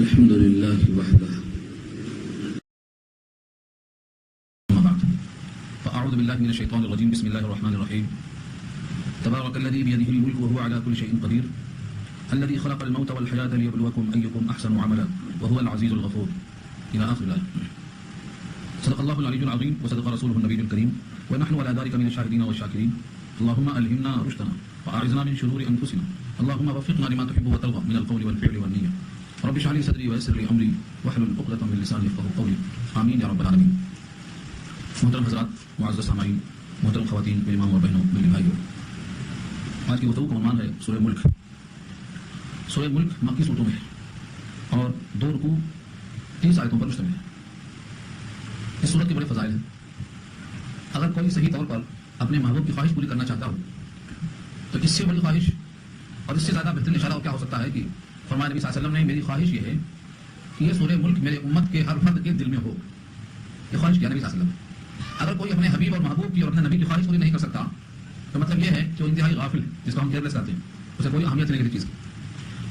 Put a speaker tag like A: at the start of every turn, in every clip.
A: الحمد لله وحده.
B: أما بعد فأعوذ بالله من الشيطان الرجيم. بسم الله الرحمن الرحيم. تبارك الذي بيده الملك وهو على كل شيء قدير الذي خلق الموت والحياة ليبلوكم أيكم أحسن عملا وهو العزيز الغفور إلى آخر الآية. صدق الله العلي العظيم وصدق رسوله النبي الكريم ونحن على ذلك من الشاهدين والشاكرين. اللهم ألهمنا رشدنا وأعذنا من شرور أنفسنا. اللهم وفقنا لما تحب وترضى من القول والفعل والنية. رب اشرح لي صدري ويسر لي أمري واحلل عقدة من لساني يفقهوا قولي. آمين يا رب العالمين. محترم حضرات، معزز سامعین، محترم خواتین، میرے ماں اور بہنوں، میرے بھائیوں، آج کی گفتگو کا عنوان ہے سورہ ملک. سورہ ملک مکی صورتوں میں ہے اور 2 رکوع 30 آیتوں پر مشتمل ہے. اس صورت کے بڑے فضائل ہیں. اگر کوئی صحیح طور پر اپنے محبوب کی خواہش پوری کرنا چاہتا ہو تو اس سے بڑی خواہش اور اس سے زیادہ بہترین اشارہ کیا ہو سکتا ہے کہ فرمایا نبی صلی اللہ علیہ وسلم نے میری خواہش یہ ہے کہ یہ سورہ ملک میرے امت کے ہر فرد کے دل میں ہو. یہ خواہش کیا نبی صلی اللہ علیہ وسلم. اگر کوئی اپنے حبیب اور محبوب کی اور اپنے نبی کی خواہش پوری نہیں کر سکتا تو مطلب یہ ہے کہ وہ انتہائی غافل ہے، جس کو ہم کیئرلیس کہتے ہیں، اسے کوئی اہمیت نہیں کسی چیز کی.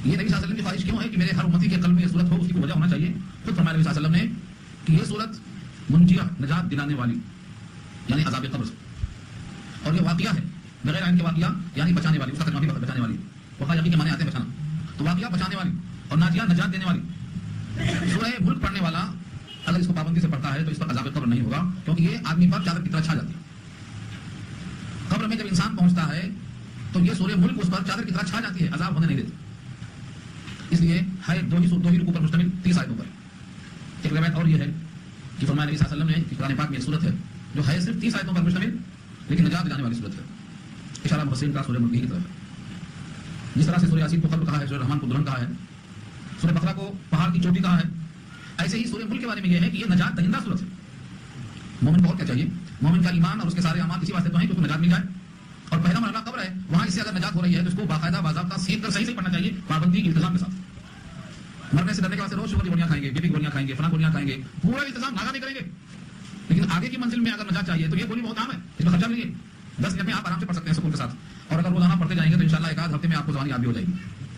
B: یہ نبی صلی اللہ علیہ وسلم کی خواہش کیوں ہے کہ میرے ہر امتی کے قلب میں یہ صورت ہو؟ اس کی کوئی وجہ ہونا چاہیے. خود فرمایا نبی صلی اللہ علیہ وسلم نے کہ یہ صورت منجیہ، نجات دلانے والی، یعنی عذاب قبر سے، اور یہ واقعہ ہے بغیر عین کے واقعہ، یعنی بچانے والی، اس کا ترجمہ بھی بچانے والی. وقایہ کے معنی آتے ہیں بچانا، تو واقعہ بچانے والی اور ناجیہ نجات دینے والی. سورہ ملک پڑھنے والا اگر اس کو پابندی سے پڑھتا ہے تو اس پر عذاب قبر نہیں ہوگا، کیونکہ یہ آدمی پر چادر کی طرح چھا جاتی ہے. قبر میں جب انسان پہنچتا ہے تو یہ سورہ ملک اس پر چادر کی طرح چھا جاتی ہے، عذاب ہونے نہیں دیتی. اس لیے ہے 2 ہی رکوع پر مشتمل 30 آیتوں پر. ایک روایت اور یہ ہے کہ فرمایا نبی صلی اللہ علیہ وسلم نے کہ قرآن پاک میں ایک صورت ہے جو ہے صرف 30 آیتوں پر مشتمل لیکن نجات دلانے والی صورت ہے. اشارہ مفسرین کا سورہ ملک کی طرف ہے. جس طرح سے سورہ یاسین کو قلب کہا ہے، سورہ رحمان کو دلہن کہا ہے، سورہ بقرہ کو پہاڑ کی چوٹی کہا ہے، ایسے ہی سورہ ملک کے بارے میں یہ ہے کہ یہ نجات دہندہ صورت ہے. مومن کو اور کیا چاہیے؟ مومن کا ایمان اور اس کے سارے اعمال اسی واسطے تو ہیں کہ اس کو نجات مل جائے. اور پہلا مرحلہ قبر ہے، وہاں اس سے اگر نجات ہو رہی ہے تو اس کو باقاعدہ باضابطہ سیکھ کر صحیح سے پڑھنا چاہیے، پابندی کے التزام کے ساتھ. مرنے سے ڈرنے کے واسطے روز شوگر کی گولیاں کھائیں گے، بی پی گولیاں کھائیں گے، فلاں گولیاں کھائیں گے، پورا انتظام ناکامی کریں گے. لیکن آگے کی منزل میں اگر نجات چاہیے تو یہ گولی بہت عام ہے، اس میں خرچہ نہیں ہے. 10 منٹ میں آپ آرام سے پڑھ سکتے ہیں سکون کے ساتھ. اور اگر روزانہ پڑھتے جائیں گے تو انشاءاللہ ایک آدھ ہفتے میں آپ کو زبانی یاد بھی ہو جائے گی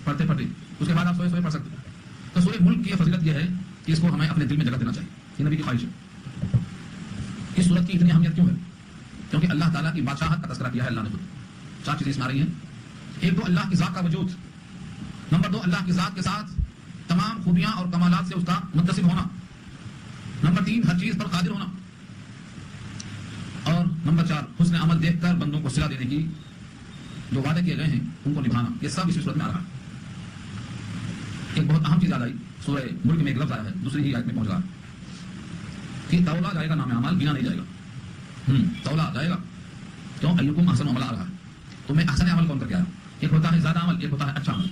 B: پڑھتے پڑھتے. اس کے بعد آپ سوئے پڑھ سکتے ہیں. تو سورہ ملک کی فضیلت یہ ہے کہ اس کو ہمیں اپنے دل میں جگہ دینا چاہیے. یہ نبی کی خواہش ہے. اس صورت کی اتنی اہمیت کیوں ہے؟ کیونکہ اللہ تعالیٰ کی بادشاہت کا تذکرہ کیا ہے اللہ نے خود. 4 چیزیں اس میں آ رہی ہیں. ایک تو اللہ کی ذات کا وجود. نمبر 2 اللہ کی ذات کے ساتھ تمام خوبیاں اور کمالات سے اس کا متصف ہونا. نمبر 3 ہر چیز پر قادر ہونا. اور نمبر 4 حسن عمل دیکھ کر بندوں کو صلہ دینے کی جو وعدے کیے گئے ہیں ان کو نبھانا. یہ سب اسی صورت میں آ رہا ہے. ایک بہت اہم چیز یاد آئی. سورہ ملک میں ایک لفظ آیا ہے، دوسری ہی آیت میں پہنچ رہا ہے کہ تولا جائے گا نام اعمال، گنا نہیں جائے گا. تولا جائے گا کیوں؟ ایکم احسن عمل آ رہا ہے. تو میں احسن عمل کون کر کے آیا؟ ایک ہوتا ہے زیادہ عمل، ایک ہوتا ہے اچھا عمل.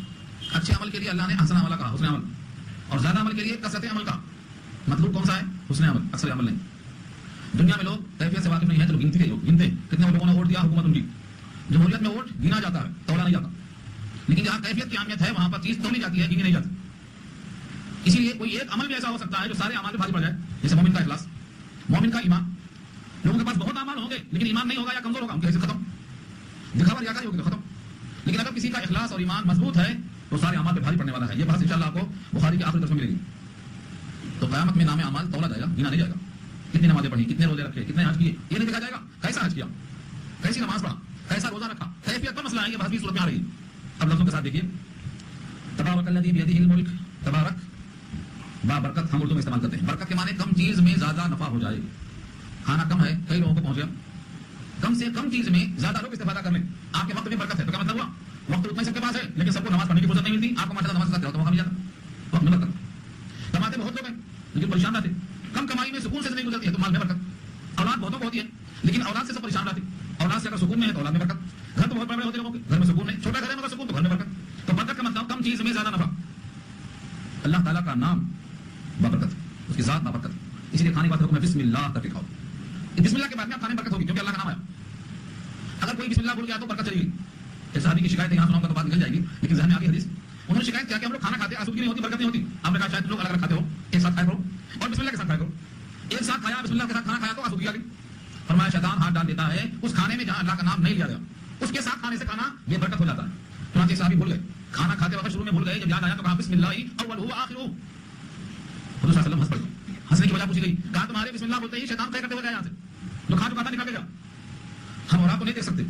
B: اچھے عمل کے لیے اللہ نے احسن عمل کہا، حسن عمل. اور زیادہ عمل کے لیے کثرت عمل کا. مطلب کون سا ہے؟ حسن عمل، اکثر عمل نہیں. دنیا میں لوگ کیفیت سے واقف نہیں ہیں تو گنتے ہیں کتنے لوگوں نے ووٹ دیا حکومت ان کی. جمہوریت میں ووٹ گنا جاتا ہے، تولا نہیں جاتا. لیکن جہاں کیفیت کی اہمیت ہے وہاں پر چیز تولی جاتی ہے، گنی نہیں جاتی. اسی لیے کوئی ایک عمل بھی ایسا ہو سکتا ہے جو سارے اعمال پہ بھاری پڑ جائے، جیسے مومن کا اخلاص، مومن کا ایمان. لوگوں کے پاس بہت اعمال ہوں گے لیکن ایمان نہیں ہوگا یا کمزور ہوگا، ان کی حیثیت ختم. دکھاوا ریاکاری ہوگی تو ختم. لیکن اگر کسی کا اخلاص اور ایمان مضبوط ہے تو سارے اعمال پہ بھاری پڑنے والا ہے. یہ بات انشاءاللہ آپ کو بخاری کے آخری درس میں ملے گی. تو قیامت میں نام اعمال تولا جائے گا، گنا نہیں جائے گا. کتنی نمازیں پڑھی، کتنے روزے رکھے، کتنے حج کیے، یہ نہیں دیکھا جائے گا. کیسا حج کیا، کیسی نماز پڑھا، کیسا روزہ رکھا. کیفیت کا مسئلہ ہے، یہ بات بھی صورت میں آ رہی ہے. اب لفظوں کے ساتھ دیکھیے. تبارک الذی بیدہ الملک. تبارک با برکت ہم اردو میں استعمال کرتے ہیں. برکت کے معنی کم چیز میں زیادہ نفع ہو جائے. کھانا کم ہے، کئی لوگوں کو پہنچ گیا، کم سے کم چیز میں زیادہ لوگ استفادہ کر لیں. آپ کے وقت میں برکت ہے تو کیا مطلب ہوا؟ وقت اتنا ہی سب کے پاس ہے لیکن سب کو نماز پڑھنے کی فرصت نہیں ملتی. آپ کو ماشاءاللہ نماز پڑھتے ہو تو موقع مل جاتا، وقت میں برکت. کماتے بہت لوگ ہیں لیکن پریشان رہتے. کم کمائی میں سکون سے نہیں گزرتی ہے تو مال میں برکت. اولاد بہتوں کو ہوتی ہے لیکن اولاد سے سب پریشان رہتے. اولاد سے اگر سکون میں ہے تو اولاد میں برکت. گھر تو بہت بڑے ہوتے لوگوں کے، گھر میں سکون نہیں. چھوٹا گھر ہے مگر سکون تو گھر میں برکت. تو برکت کا مطلب کم چیز میں زیادہ نفع. اللہ تعالیٰ کا نام بابرکت، اس کی ذات بابرکت. اس لیے کھانے کے بعد حکم ہے بسم اللہ کر کے کھاؤ. بسم اللہ کے بعد میں آپ کھانے میں برکت ہوگی کیونکہ اللہ کا نام آیا. اگر کوئی بسم اللہ بول گیا تو برکت چلی گئی. ایک صحابی کی شکایت یہاں سناؤں گا تو بات نکل جائے گی لیکن ذہن میں آگے حدیث. انہوں نے شکایت کیا کہ ہم لوگ کھانا کھاتے ہیں، آسودگی نہیں ہوتی، برکت نہیں ہوتی. آپ نے کہا شاید لوگ الگ الگ کھاتے ہو، ایک ساتھ کھایا کرو اور بسم اللہ کے ساتھ کھایا کرو. ایک ساتھ کھایا، بسم اللہ کے ساتھ کھانا کھایا تو آسودگی آ گئی. فرمایا شیطان ہاتھ ڈال دیتا ہے اس کھانے میں جہاں اللہ کا نام نہیں لیا گیا، اس کے ساتھ کھانے سے کھانا یہ برکت ہو جاتا ہے. چنانچہ صحابی بھول گئے، کھانا کھاتے وقت شروع میں بھول گئے، جب یاد آیا تو کہا بسم اللہ اول ہو آخر ہو. حضور صلی اللہ علیہ وسلم ہنس پڑے. ہنسنے کی وجہ پوچھی گئی, کہا تمہارے بسم اللہ بولتے ہی شیطان طے کرتے ہوئے گیا یہاں سے, جو کھا چکا تھا نکال کے گیا. ہم اور آپ کو نہیں دیکھ سکتے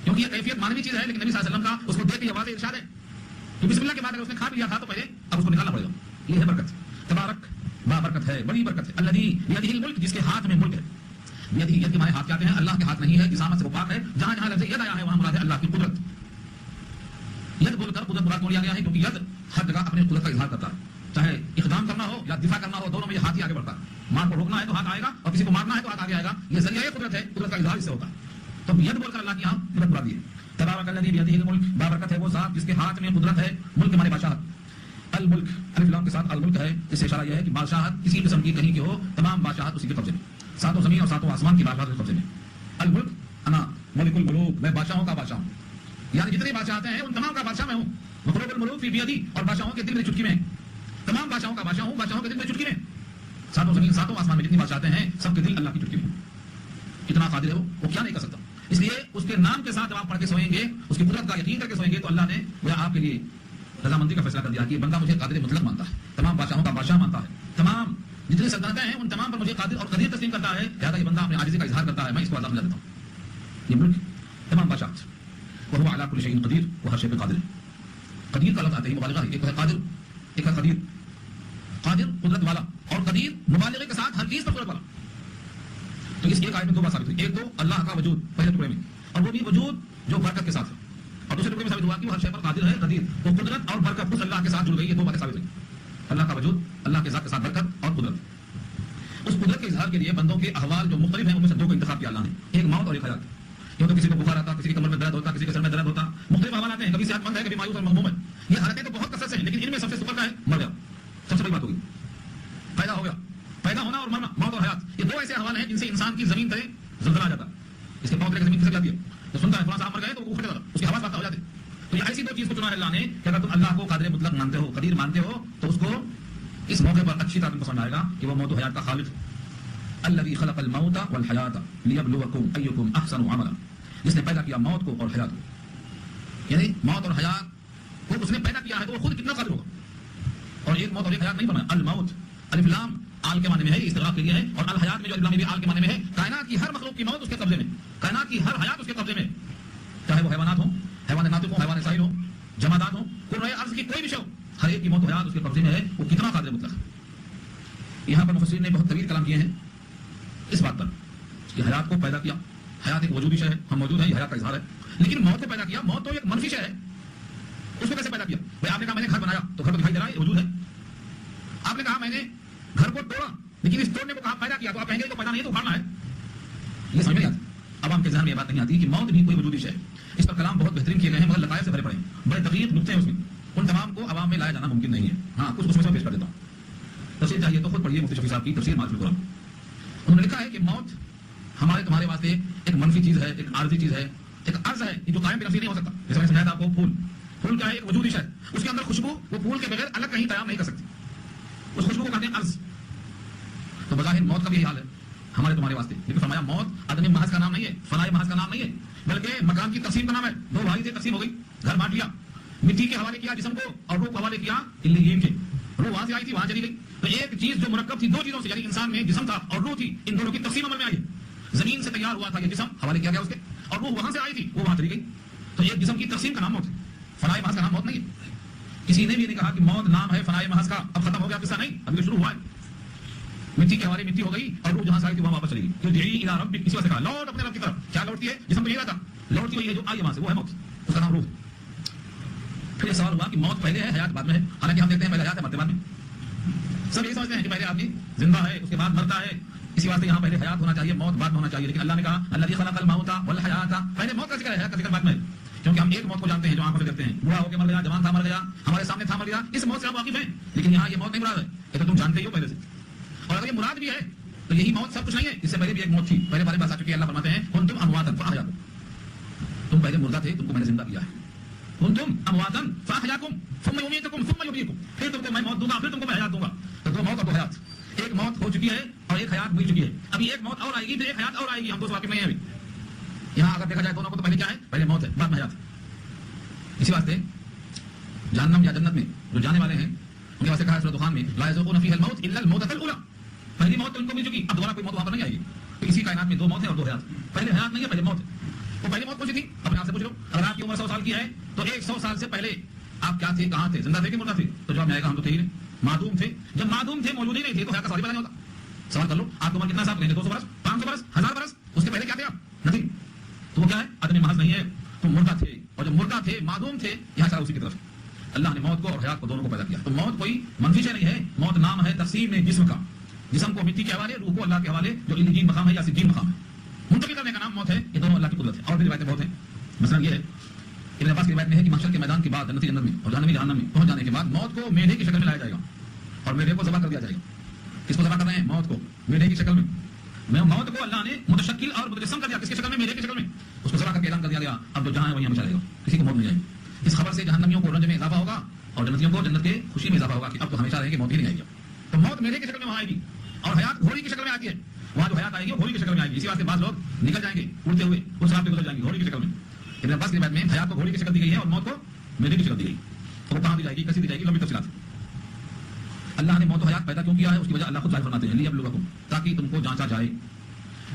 B: کیونکہ یہ کیفیت مانوی چیز ہے, لیکن نبی صلی اللہ علیہ وسلم کا اس کو دیکھ کے واضح ارشاد ہے کہ بسم اللہ کے بعد اگر اس نے کھا لیا تھا تو پہلے اب اس کو نکالنا پڑے گا. یہ ہے برکت, تبارک با برکت ہے, بڑی برکت ہے. الذی بیدہ الملک, جس کے ہاتھ میں ملک ہے. بیدہ, ید کے معنی ہاتھ کہتے ہیں, اللہ کے ہاتھ نہیں ہے, جسامت سے وہ پاک ہے. جہاں جہاں لفظ ید آیا ہے وہاں مراد ہے اللہ کی قدرت. ید بول کر قدرت مراد کیوں لیا گیا ہے؟ کیونکہ ید ہر جگہ اپنی قدرت کا اظہار کرتا ہے, چاہے اقدام کرنا ہو یا دفاع کرنا ہو, دونوں میں یہ ہاتھ ہی آگے بڑھتا ہے. مار کو روکنا ہے تو ہاتھ آئے گا, اور کسی کو مارنا ہے تو ہاتھ آگے آئے گا. یہ ذریعہ قدرت ہے, قدرت کا اظہار اس سے ہوتا ہے. تو ید بول کر اللہ کی یہاں قدرت مراد دی ہے. تبارک الذی بیدہ الملک, بابرکت ہے وہ ذات جس کے ہاتھ میں قدرت ہے. ملک کے معنی بادشاہت. الملک الف لام کے ساتھ الملک ہے, اس سے اشارہ یہ ہے کہ بادشاہت کسی قسم کی کہیں کی ہو, تمام بادشاہت اسی کے قبضے میں, ساتوں زمین اور ساتوں آسمان کی بادشاہت کے قبضے میں. الملک انا ملک الملوک, میں بادشاہوں کا بادشاہ ہوں, یعنی جتنے بادشاہتے ہیں ان تمام کا بادشاہ میں ہوں. مخلوق الملوک فی بیدی, اور بادشاہوں کے دل میں چٹکی میں, تمام بادشاہوں کا بادشاہ ہوں, بادشاہوں کے دل میں چٹکی میں. ساتوں زمین ساتوں آسمان میں جتنی بادشاہتے ہیں سب کے دل اللہ کی چٹکی میں. کتنا قادر ہے وہ کیا نہیں کر سکتا. اس لیے اس کے نام کے ساتھ جب آپ پڑھ کے سوئیں گے, اس کی قدرت کا یقین کر کے سوئیں گے, تو اللہ نے وہ آپ کے لیے رضامندی کا فیصلہ کر دیا کہ بندہ مجھے قادر مطلق مانتا ہے, تمام بادشاہوں کا بادشاہ مانتا ہے, تمام جتنی سلطنتیں ہیں ان تمام پر مجھے قادر اور قدیر تسلیم کرتا ہے. لہٰذا یہ بندہ اپنے عاجزی کا اظہار کرتا ہے, میں اس کو عذاب میں دیتا ہوں. یہ ملک تمام بادشاہت, وہ علی کل شیء قدیر, وہ ہر شے پہ قادر ہے. قدیر کا لفظ آتے ہی مبالغہ ہے, ایک ہے قادر, ایک ہے قدیر. قادر قدرت والا, اور قدیر مبالغے کے ساتھ ہر چیز پر قدرت والا. تو اس ایک آیت میں دو بات ثابت ہوئی, ایک تو اللہ کا وجود پہلے ٹکڑے میں, اور وہ بھی وجود جو برکت کے ساتھ ہے, اور دوسرے ٹکڑے میں ثابت ہوا کہ وہ ہر شے پر قادر ہے, قدیر. تو قدرت اور برکت اس اللہ کے ساتھ جڑ گئی, یہ دو باتیں ثابت ہوئی. اللہ کا وجود, اللہ کے ذات کے ساتھ برکت اور قدرت. اس قدرت کے اظہار کے لیے بندوں کے احوال جو مختلف ہیں ان میں سے دو کا انتخاب کیا اللہ نے, ایک موت اور ایک حیات. کیونکہ کسی کو بخار آتا, کسی کی کمر میں درد ہوتا, کسی کے سر میں درد ہوتا, مختلف احوال آتے ہیں, کبھی صحت مند ہے, کبھی مایوس اور مغموم ہے. یہ حالتیں تو بہت کثرت سے ہیں, لیکن ان میں سب سے سپر کا ہے مر گیا. سب سے بڑی بات ہوگی پیدا ہو گیا, پیدا ہونا اور مرنا, موت اور حیات, یہ دو ایسے احوال ہیں جن سے انسان کی زمین تلے زلزلہ آ جاتا ہے. اس کے پاؤں تلے زمین کھسک جاتی ہے, تو سنتا ہے فلاں صاحب مر گئے تو وہ اٹھ جاتا, اس کی حواس باختہ ہو جاتے. تو یہ ایسی دو چیز کو چنا ہے اللہ نے کہ اگر تم اللہ کو قادر مطلق مانتے ہو, قدیر مانتے ہو, تو اس کو اس موقع پر اچھی طرح پسند آئے گا کہ وہ موت و حیات کا خالق ہے. الذی خلق الموت والحیات لیبلوکم ایکم احسن عملا, جس نے پیدا کیا موت کو اور حیات کو, یعنی موت اور حیات کو اس نے پیدا کیا ہے تو وہ خود کتنا قادر ہوگا. اور ایک موت اور ایک حیات نہیں بنایا. الموت الف لام آل کے معنی میں ہے, استغراق کے لیے ہے, اور الحیات میں جو الف لام بھی آل کے معنی میں ہے. کائنات کی ہر مخلوق کی موت اس کے قبضے میں, کائنات کی ہر حیات اس کے قبضے میں, چاہے وہ حیوانات ہوں, حیوان ناطق ہوں, حیوان سائر ہوں, جمادات ہوں, قرۂ ارض کی کوئی بھی شے ہو, ہر ایک کی موت و حیات اس کے قبضے میں ہے. وہ کتنا قادر مطلق ہے. یہاں پر مفسرین نے بہت طویل کلام کیے ہیں اس بات پر کہ حیات کو پیدا کیا. حیات ایک وجودی شے ہے, ہم موجود ہیں, یہ حیات کا اظہار ہے. لیکن موت کو پیدا کیا, موت تو ایک منفی شے ہے, اس کو کیسے پیدا کیا؟ بھائی آپ نے کہا میں نے گھر بنایا تو گھر تو دکھائی دے رہا ہے, یہ وجود ہے. آپ نے کہا میں نے گھر کو توڑا, لیکن اس توڑنے کو کہا پیدا کیا, تو آپ کہیں گے تو پیدا نہیں ہے تو اکھاڑنا ہے. یہ سمجھ میں آتی. عوام کے ذہن میں یہ بات نہیں آتی کہ موت بھی کوئی وجودی شے ہے. اس پر کلام بہت بہترین کیے گئے ہیں, مگر لطائف سے بھرے پڑے ہیں, بڑے دقیق نقطے ہیں اس میں. ان تمام کو عوام میں لایا جانا ممکن نہیں ہے. ہاں کچھ اس میں پیش کر دیتا ہوں. تفسیر چاہیے تو خود پڑھیے مفتی شفیع صاحب کی تفسیر معرفت القرآن. انہوں نے لکھا ہے کہ موت ہمارے تمہارے واسطے ایک منفی چیز ہے, ایک عارضی چیز ہے, ایک عرض ہے جو قائم بے نفسی نہیں ہو سکتا. جیسے میں نے سمجھایا تھا آپ کو, پھول, پھول کیا ہے؟ ایک وجودی شے, اس کے اندر خوشبو وہ پھول کے بغیر الگ کہیں قیام نہیں کر سکتی, اس خوشبو کو کہتے ہیں عرض. تو بظاہر موت کا بھی یہی حال ہے ہمارے تمہارے واسطے. لیکن فرمایا موت آدمی محض کا نام نہیں ہے, فنائے محض کا نام نہیں ہے, بلکہ مکان کی تقسیم کا نام ہے. دو بھائی تھے, تقسیم ہو گئی, گھر بانٹ لیا, مٹی کے حوالے کیا جسم کو, اور روح کو حوالے کیا علیین کے. روح وہاں سے آئی تھی, وہاں چلی گئی. تو ایک چیز جو مرکب تھی دو چیزوں سے, یعنی انسان میں جسم تھا اور روح تھی, ان دونوں کی تقسیم عمل میں آئی. زمین سے تیار ہوا تھا یہ جسم, حوالے کیا گیا اس کے, اور روح وہاں سے آئی تھی, وہ وہاں چلی گئی. تو ایک جسم کی تقسیم کا نام موت ہے, فنائے محض کا نام موت نہیں ہے. کسی نے بھی نہیں کہا کہ موت نام ہے فنائے محض کا, اب ختم ہو گیا قصہ, نہیں, ابھی شروع ہوا ہے. مٹی کے حوالے مٹی ہو گئی, اور روح جہاں سے آئی تھی وہاں واپس چلی گئی. تو جی الی ربک, اسی وجہ سے کہا لوٹ اپنے رب کی طرف. کیا لوٹتی ہے؟ جسم تو یہی رہتا, لوٹتی ہوئی ہے جو آئی وہاں سے, وہ ہے موت, اس کا نام روح. پھر یہ سوال ہوا کہ موت پہلے ہے حیات بعد میں ہے. حالانکہ ہم دیکھتے ہیں پہلے حیات ہے, مرتے بعد میں. سب یہ سمجھتے ہیں کہ پہلے آدمی زندہ ہے, اس کے بعد مرتا ہے, اسی واسطے یہاں پہلے حیات ہونا چاہیے, موت بعد میں ہونا چاہیے. لیکن اللہ نے کہا الذی خلق الموت والحیات, پہلے موت کا ذکر ہے, حیات کا ذکر بعد میں ہے. کیونکہ ہم ایک موت کو جانتے ہیں جو آنکھوں سے دیکھتے ہیں, بوڑھا ہو کے مر گیا, جوان تھا مر گیا, ہمارے سامنے تھا مر گیا, اس موت سے ہم واقف ہیں. لیکن یہاں یہ موت نہیں مراد ہے, یہ تو تم جانتے ہی ہو پہلے سے. اور اگر یہ مراد بھی ہے تو یہی موت سب کچھ نہیں ہے, اس سے پہلے بھی ایک موت تھی, پہلے بارے بات آ چکی ہے. اللہ فرماتے ہیں کنتم امواتا فاحیاکم, تم پہلے مردہ تھے, تم کو میں نے زندہ کیا ہے. کنتم امواتا فاحیاکم ثم یمیتکم ثم یحییکم, پھر تم کو میں موت دوں گا, پھر تم کو میں حیات دوں گا. تو دو موت اور دو حیات, ایک موت ہو چکی ہے اور ایک حیات مل چکی ہے. ابھی ایک موت اور آئے گی, پھر ایک حیات اور آئے گی, ہم تو واقف نہیں ہیں ابھی. یہاں اگر دیکھا جائے دونوں کو, تو پہلے کیا ہے؟ پہلے موت ہے, بعد میں حیات. اسی واسطے جہنم یا جنت میں جو جانے والے ہیں ان کے واسطے کہا ہے سورۃ دخان میں لا یذوقون فیہا الموت الا الموتۃ الاولی، پہلی موت تو ان کو مل چکی، اب دوبارہ کوئی موت وہاں پر نہیں آئے گی. تو اسی کائنات میں دو موت ہے اور دو حیات. پہلے حیات نہیں ہے، پہلے موت ہے. وہ پہلی موت کون سی تھی؟ اپنے آپ سے پوچھ لو. اگر آپ کی عمر 100 سال کی ہے تو 100 سال سے پہلے آپ کیا تھے، کہاں تھے، زندہ تھے کہ مردہ تھے؟ تو جواب میں آئے گا ہم تو تھے ہی نہیں، معدوم تھے. جب معدوم تھے، موجود ہی نہیں تھے، تو حیات کا سوال ہی پیدا نہیں ہوتا. سوال کر لو آپ کی عمر کتنا صاحب کہیں 200 برس، 500 برس، 1000 برس، اس کے پہلے کیا تھے آپ؟ نہیں. تو وہ کیا ہے؟ عدم محض نہیں ہے، تو مردہ تھے. اور جب مردہ تھے، معدوم تھے، یہاں سارا اسی کی طرف. اللہ نے موت کو اور حیات کو دونوں کو پیدا کیا. تو موت کوئی منفی شے نہیں ہے، موت نام ہے تقسیم جسم کا. جسم کو مٹی کے حوالے، روح کو اللہ کے حوالے، جو علیین مقام ہے یا سجین مقام ہے، منتقل کرنے کا نام موت ہے. یہ دونوں اللہ کی قدرت ہے. اور بھی روایتیں بہت ہیں. مثلا یہ ہے ابن عباس کی روایت میں ہے کہ محشر کے میدان کے بعد جنتی جنت میں اور جہنم میں پہنچ جانے کے بعد موت کو میڈے کی شکل میں لایا جائے گا اور میڈے کو ذبح کر دیا جائے گا. کس کو ذبح کر رہے ہیں؟ موت کو میڈے کی شکل میں. موت کو اللہ نے متشکل اور متجسم کر دیا. کس کی شکل میں؟ میڈے کی شکل میں. اس کو ذبح کر کے اعلان کر دیا گیا اب جو جہاں ہے وہیں ہمیشہ رہے گا، کسی کو موت نہیں آئے گی. اس خبر سے جہنمیوں کو رنج میں اضافہ ہوگا اور جنتیوں کو جنت کے خوشی میں اضافہ ہوگا کہ اب تو ہمیشہ رہیں گے، موت ہی نہیں آئے گی. تو موت میڈے کی شکل میں وہاں آئے گی اور حیات گھوڑی کی شکل میں آتی ہے. وہاں جو حیات آئے گی وہ گھوڑی کی شکل میں آئے گی. اسی واسطے بعض لوگ نکل جائیں گے اڑتے ہوئے، اس رات پہ گزر جائیں گے گھوڑی کی شکل میں. ابن عباس کی روایت میں حیات کو گھوڑی کی شکل دی گئی ہے اور موت کو میڈے کی شکل دی گئی. تو وہ کہاں دی جائے گی، کیسے دی جائے گی، لمبی تفصیلات. اللہ نے موت و حیات پیدا کیوں کیا ہے؟ اس کی وجہ اللہ خود ظاہر فرماتے ہیں لیبلوکم، تاکہ تم کو جانچا جائے.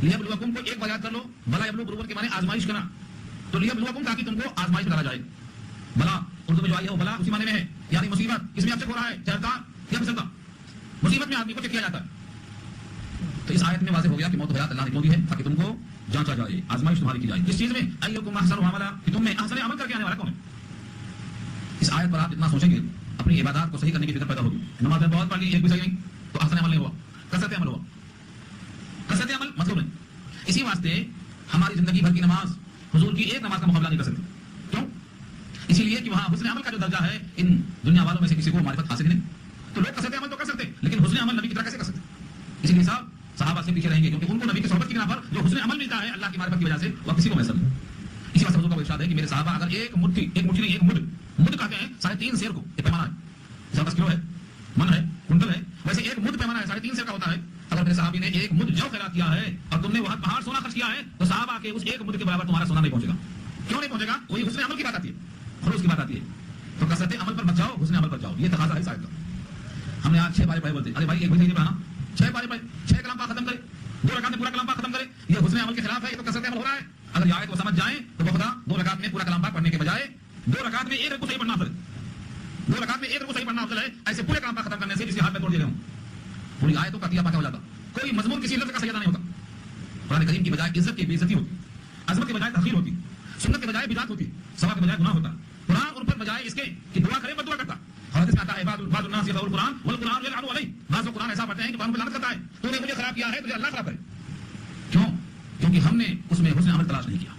B: لیبلوکم کو ایک بار یاد کر لو. بلا یبلو بروور کے معنی آزمائش کرنا. تو لیبلوکم تاکہ تم کو آزمائش میں ڈالا جائے. بلا اردو میں جو آئی ہے وہ بلا اسی معنی میں ہے، یعنی مصیبت. اس میں اب سے ہو رہا ہے چڑھتا یا پھسلتا، مصیبت میں آدمی کو چیک کیا جاتا ہے. تو اس آیت میں واضح ہو گیا کہ موت و حیات اللہ نے کیوں دی ہے؟ تاکہ تم کو جانچا جائے، آزمائش تمہاری کی جائے. کس چیز میں؟ ایکم احسن عملا، کہ تم میں احسن عمل کر کے آنے والا کون ہے. اس آیت پر آپ جتنا سوچیں گے اپنی عبادات کو صحیح کرنے کی فکر پیدا ہوگی. نماز میں بہت پڑھ لی، ایک بھی صحیح نہیں، تو احسن عمل نہیں ہوا، کثرت عمل ہوا. کثرت عمل مطلب نہیں. اسی واسطے ہماری زندگی بھر کی نماز حضور کی ایک نماز کا مقابلہ نہیں کر سکتی. کیوں؟ اسی لیے کہ وہاں حسن عمل کا جو درجہ ہے ان دنیا والوں میں سے کسی کو معرفت حاصل نہیں. تو لوگ کثرت عمل تو کر سکتے لیکن حسن عمل نبی کی طرح کیسے کر سکتے؟ اسی لیے صحابہ سے پیچھے رہیں گے کیونکہ ان کو نبی کی صحبت کی بنا پر جو حسن عمل ملتا ہے اللہ کی معرفت کی وجہ سے وہ کسی کو میسر نہیں. اسی واسطے حضور کا ارشاد ہے کہ میرے صحابہ اگر ایک مٹھی نہیں، ایک مد کہتے ہیں 3.5 سیر کو، ایک پیمانہ ہے، 10 کلو ہے، من ہے، کنٹل ہے، ویسے ایک مد پیمانہ ہے 3.5 سیر کا ہوتا ہے. اگر میرے صحابی نے ایک مد جو خیرات کیا ہے اور تم نے وہاں پہاڑ سونا خرچ کیا ہے تو صحابہ کے اس ایک مد کے برابر تمہارا سونا نہیں پہنچے گا. کیوں نہیں پہنچے گا؟ وہی حسن عمل کی بات آتی ہے، خلوص کی بات آتی ہے. تو کثرت عمل پر مت جاؤ، حسن عمل پر جاؤ. یہ تقاضا ہے صاحب کا. ہم نے آج 6 پارے پڑھے بولتے، ارے بھائی ایک بجے نہیں پڑھنا، 6 پارے پڑھے، 6 کلام پاک ختم کرے، 2 رکعت میں پورا کلام پاک ختم کرے. یہ حسن عمل کے خلاف ہے، یہ تو کثرت عمل ہو رہا ہے. اگر یہ آیت کو سمجھ جائیں تو بخدا 2 رکعت میں پورا کلام پاک پڑھنے کے بجائے 2 رکعت میں ایک رکوع صحیح پڑھنا افضل ہے. 2 رکعت میں ایک رکوع صحیح پڑھنا افضل ہے ایسے پورے کلام پاک ختم کرنے سے جس کے ہاتھ میں توڑ دے رہے ہوں. پوری آیتوں کا عطیہ پاکہ ہو جاتا. کوئی مضمون کسی لفظ کا سجدہ نہیں ہوتا. قرآن کریم کی بجائے عزت کی بے عزتی ہوتی، عظمت کے بجائے تحقیر ہوتی، سنت کے بجائے بدعت ہوتی، ثواب کے بجائے گناہ ہوتا. قرآن ان پر بجائے اس کے کہ دعا کرے بد دعا کرتا. حدیث میں آتا ہے بعض الناس یقرؤون القرآن والقرآن یلعن علیہ، بعض لوگ قرآن ایسا پڑھتے ہیں کہ قرآن پہ لعنت کرتا ہے. تو نے مجھے خراب کیا ہے، تجھے اللہ خراب کرے. کیوں؟ کیونکہ ہم نے اس میں حسن عمل تلاش نہیں کیا.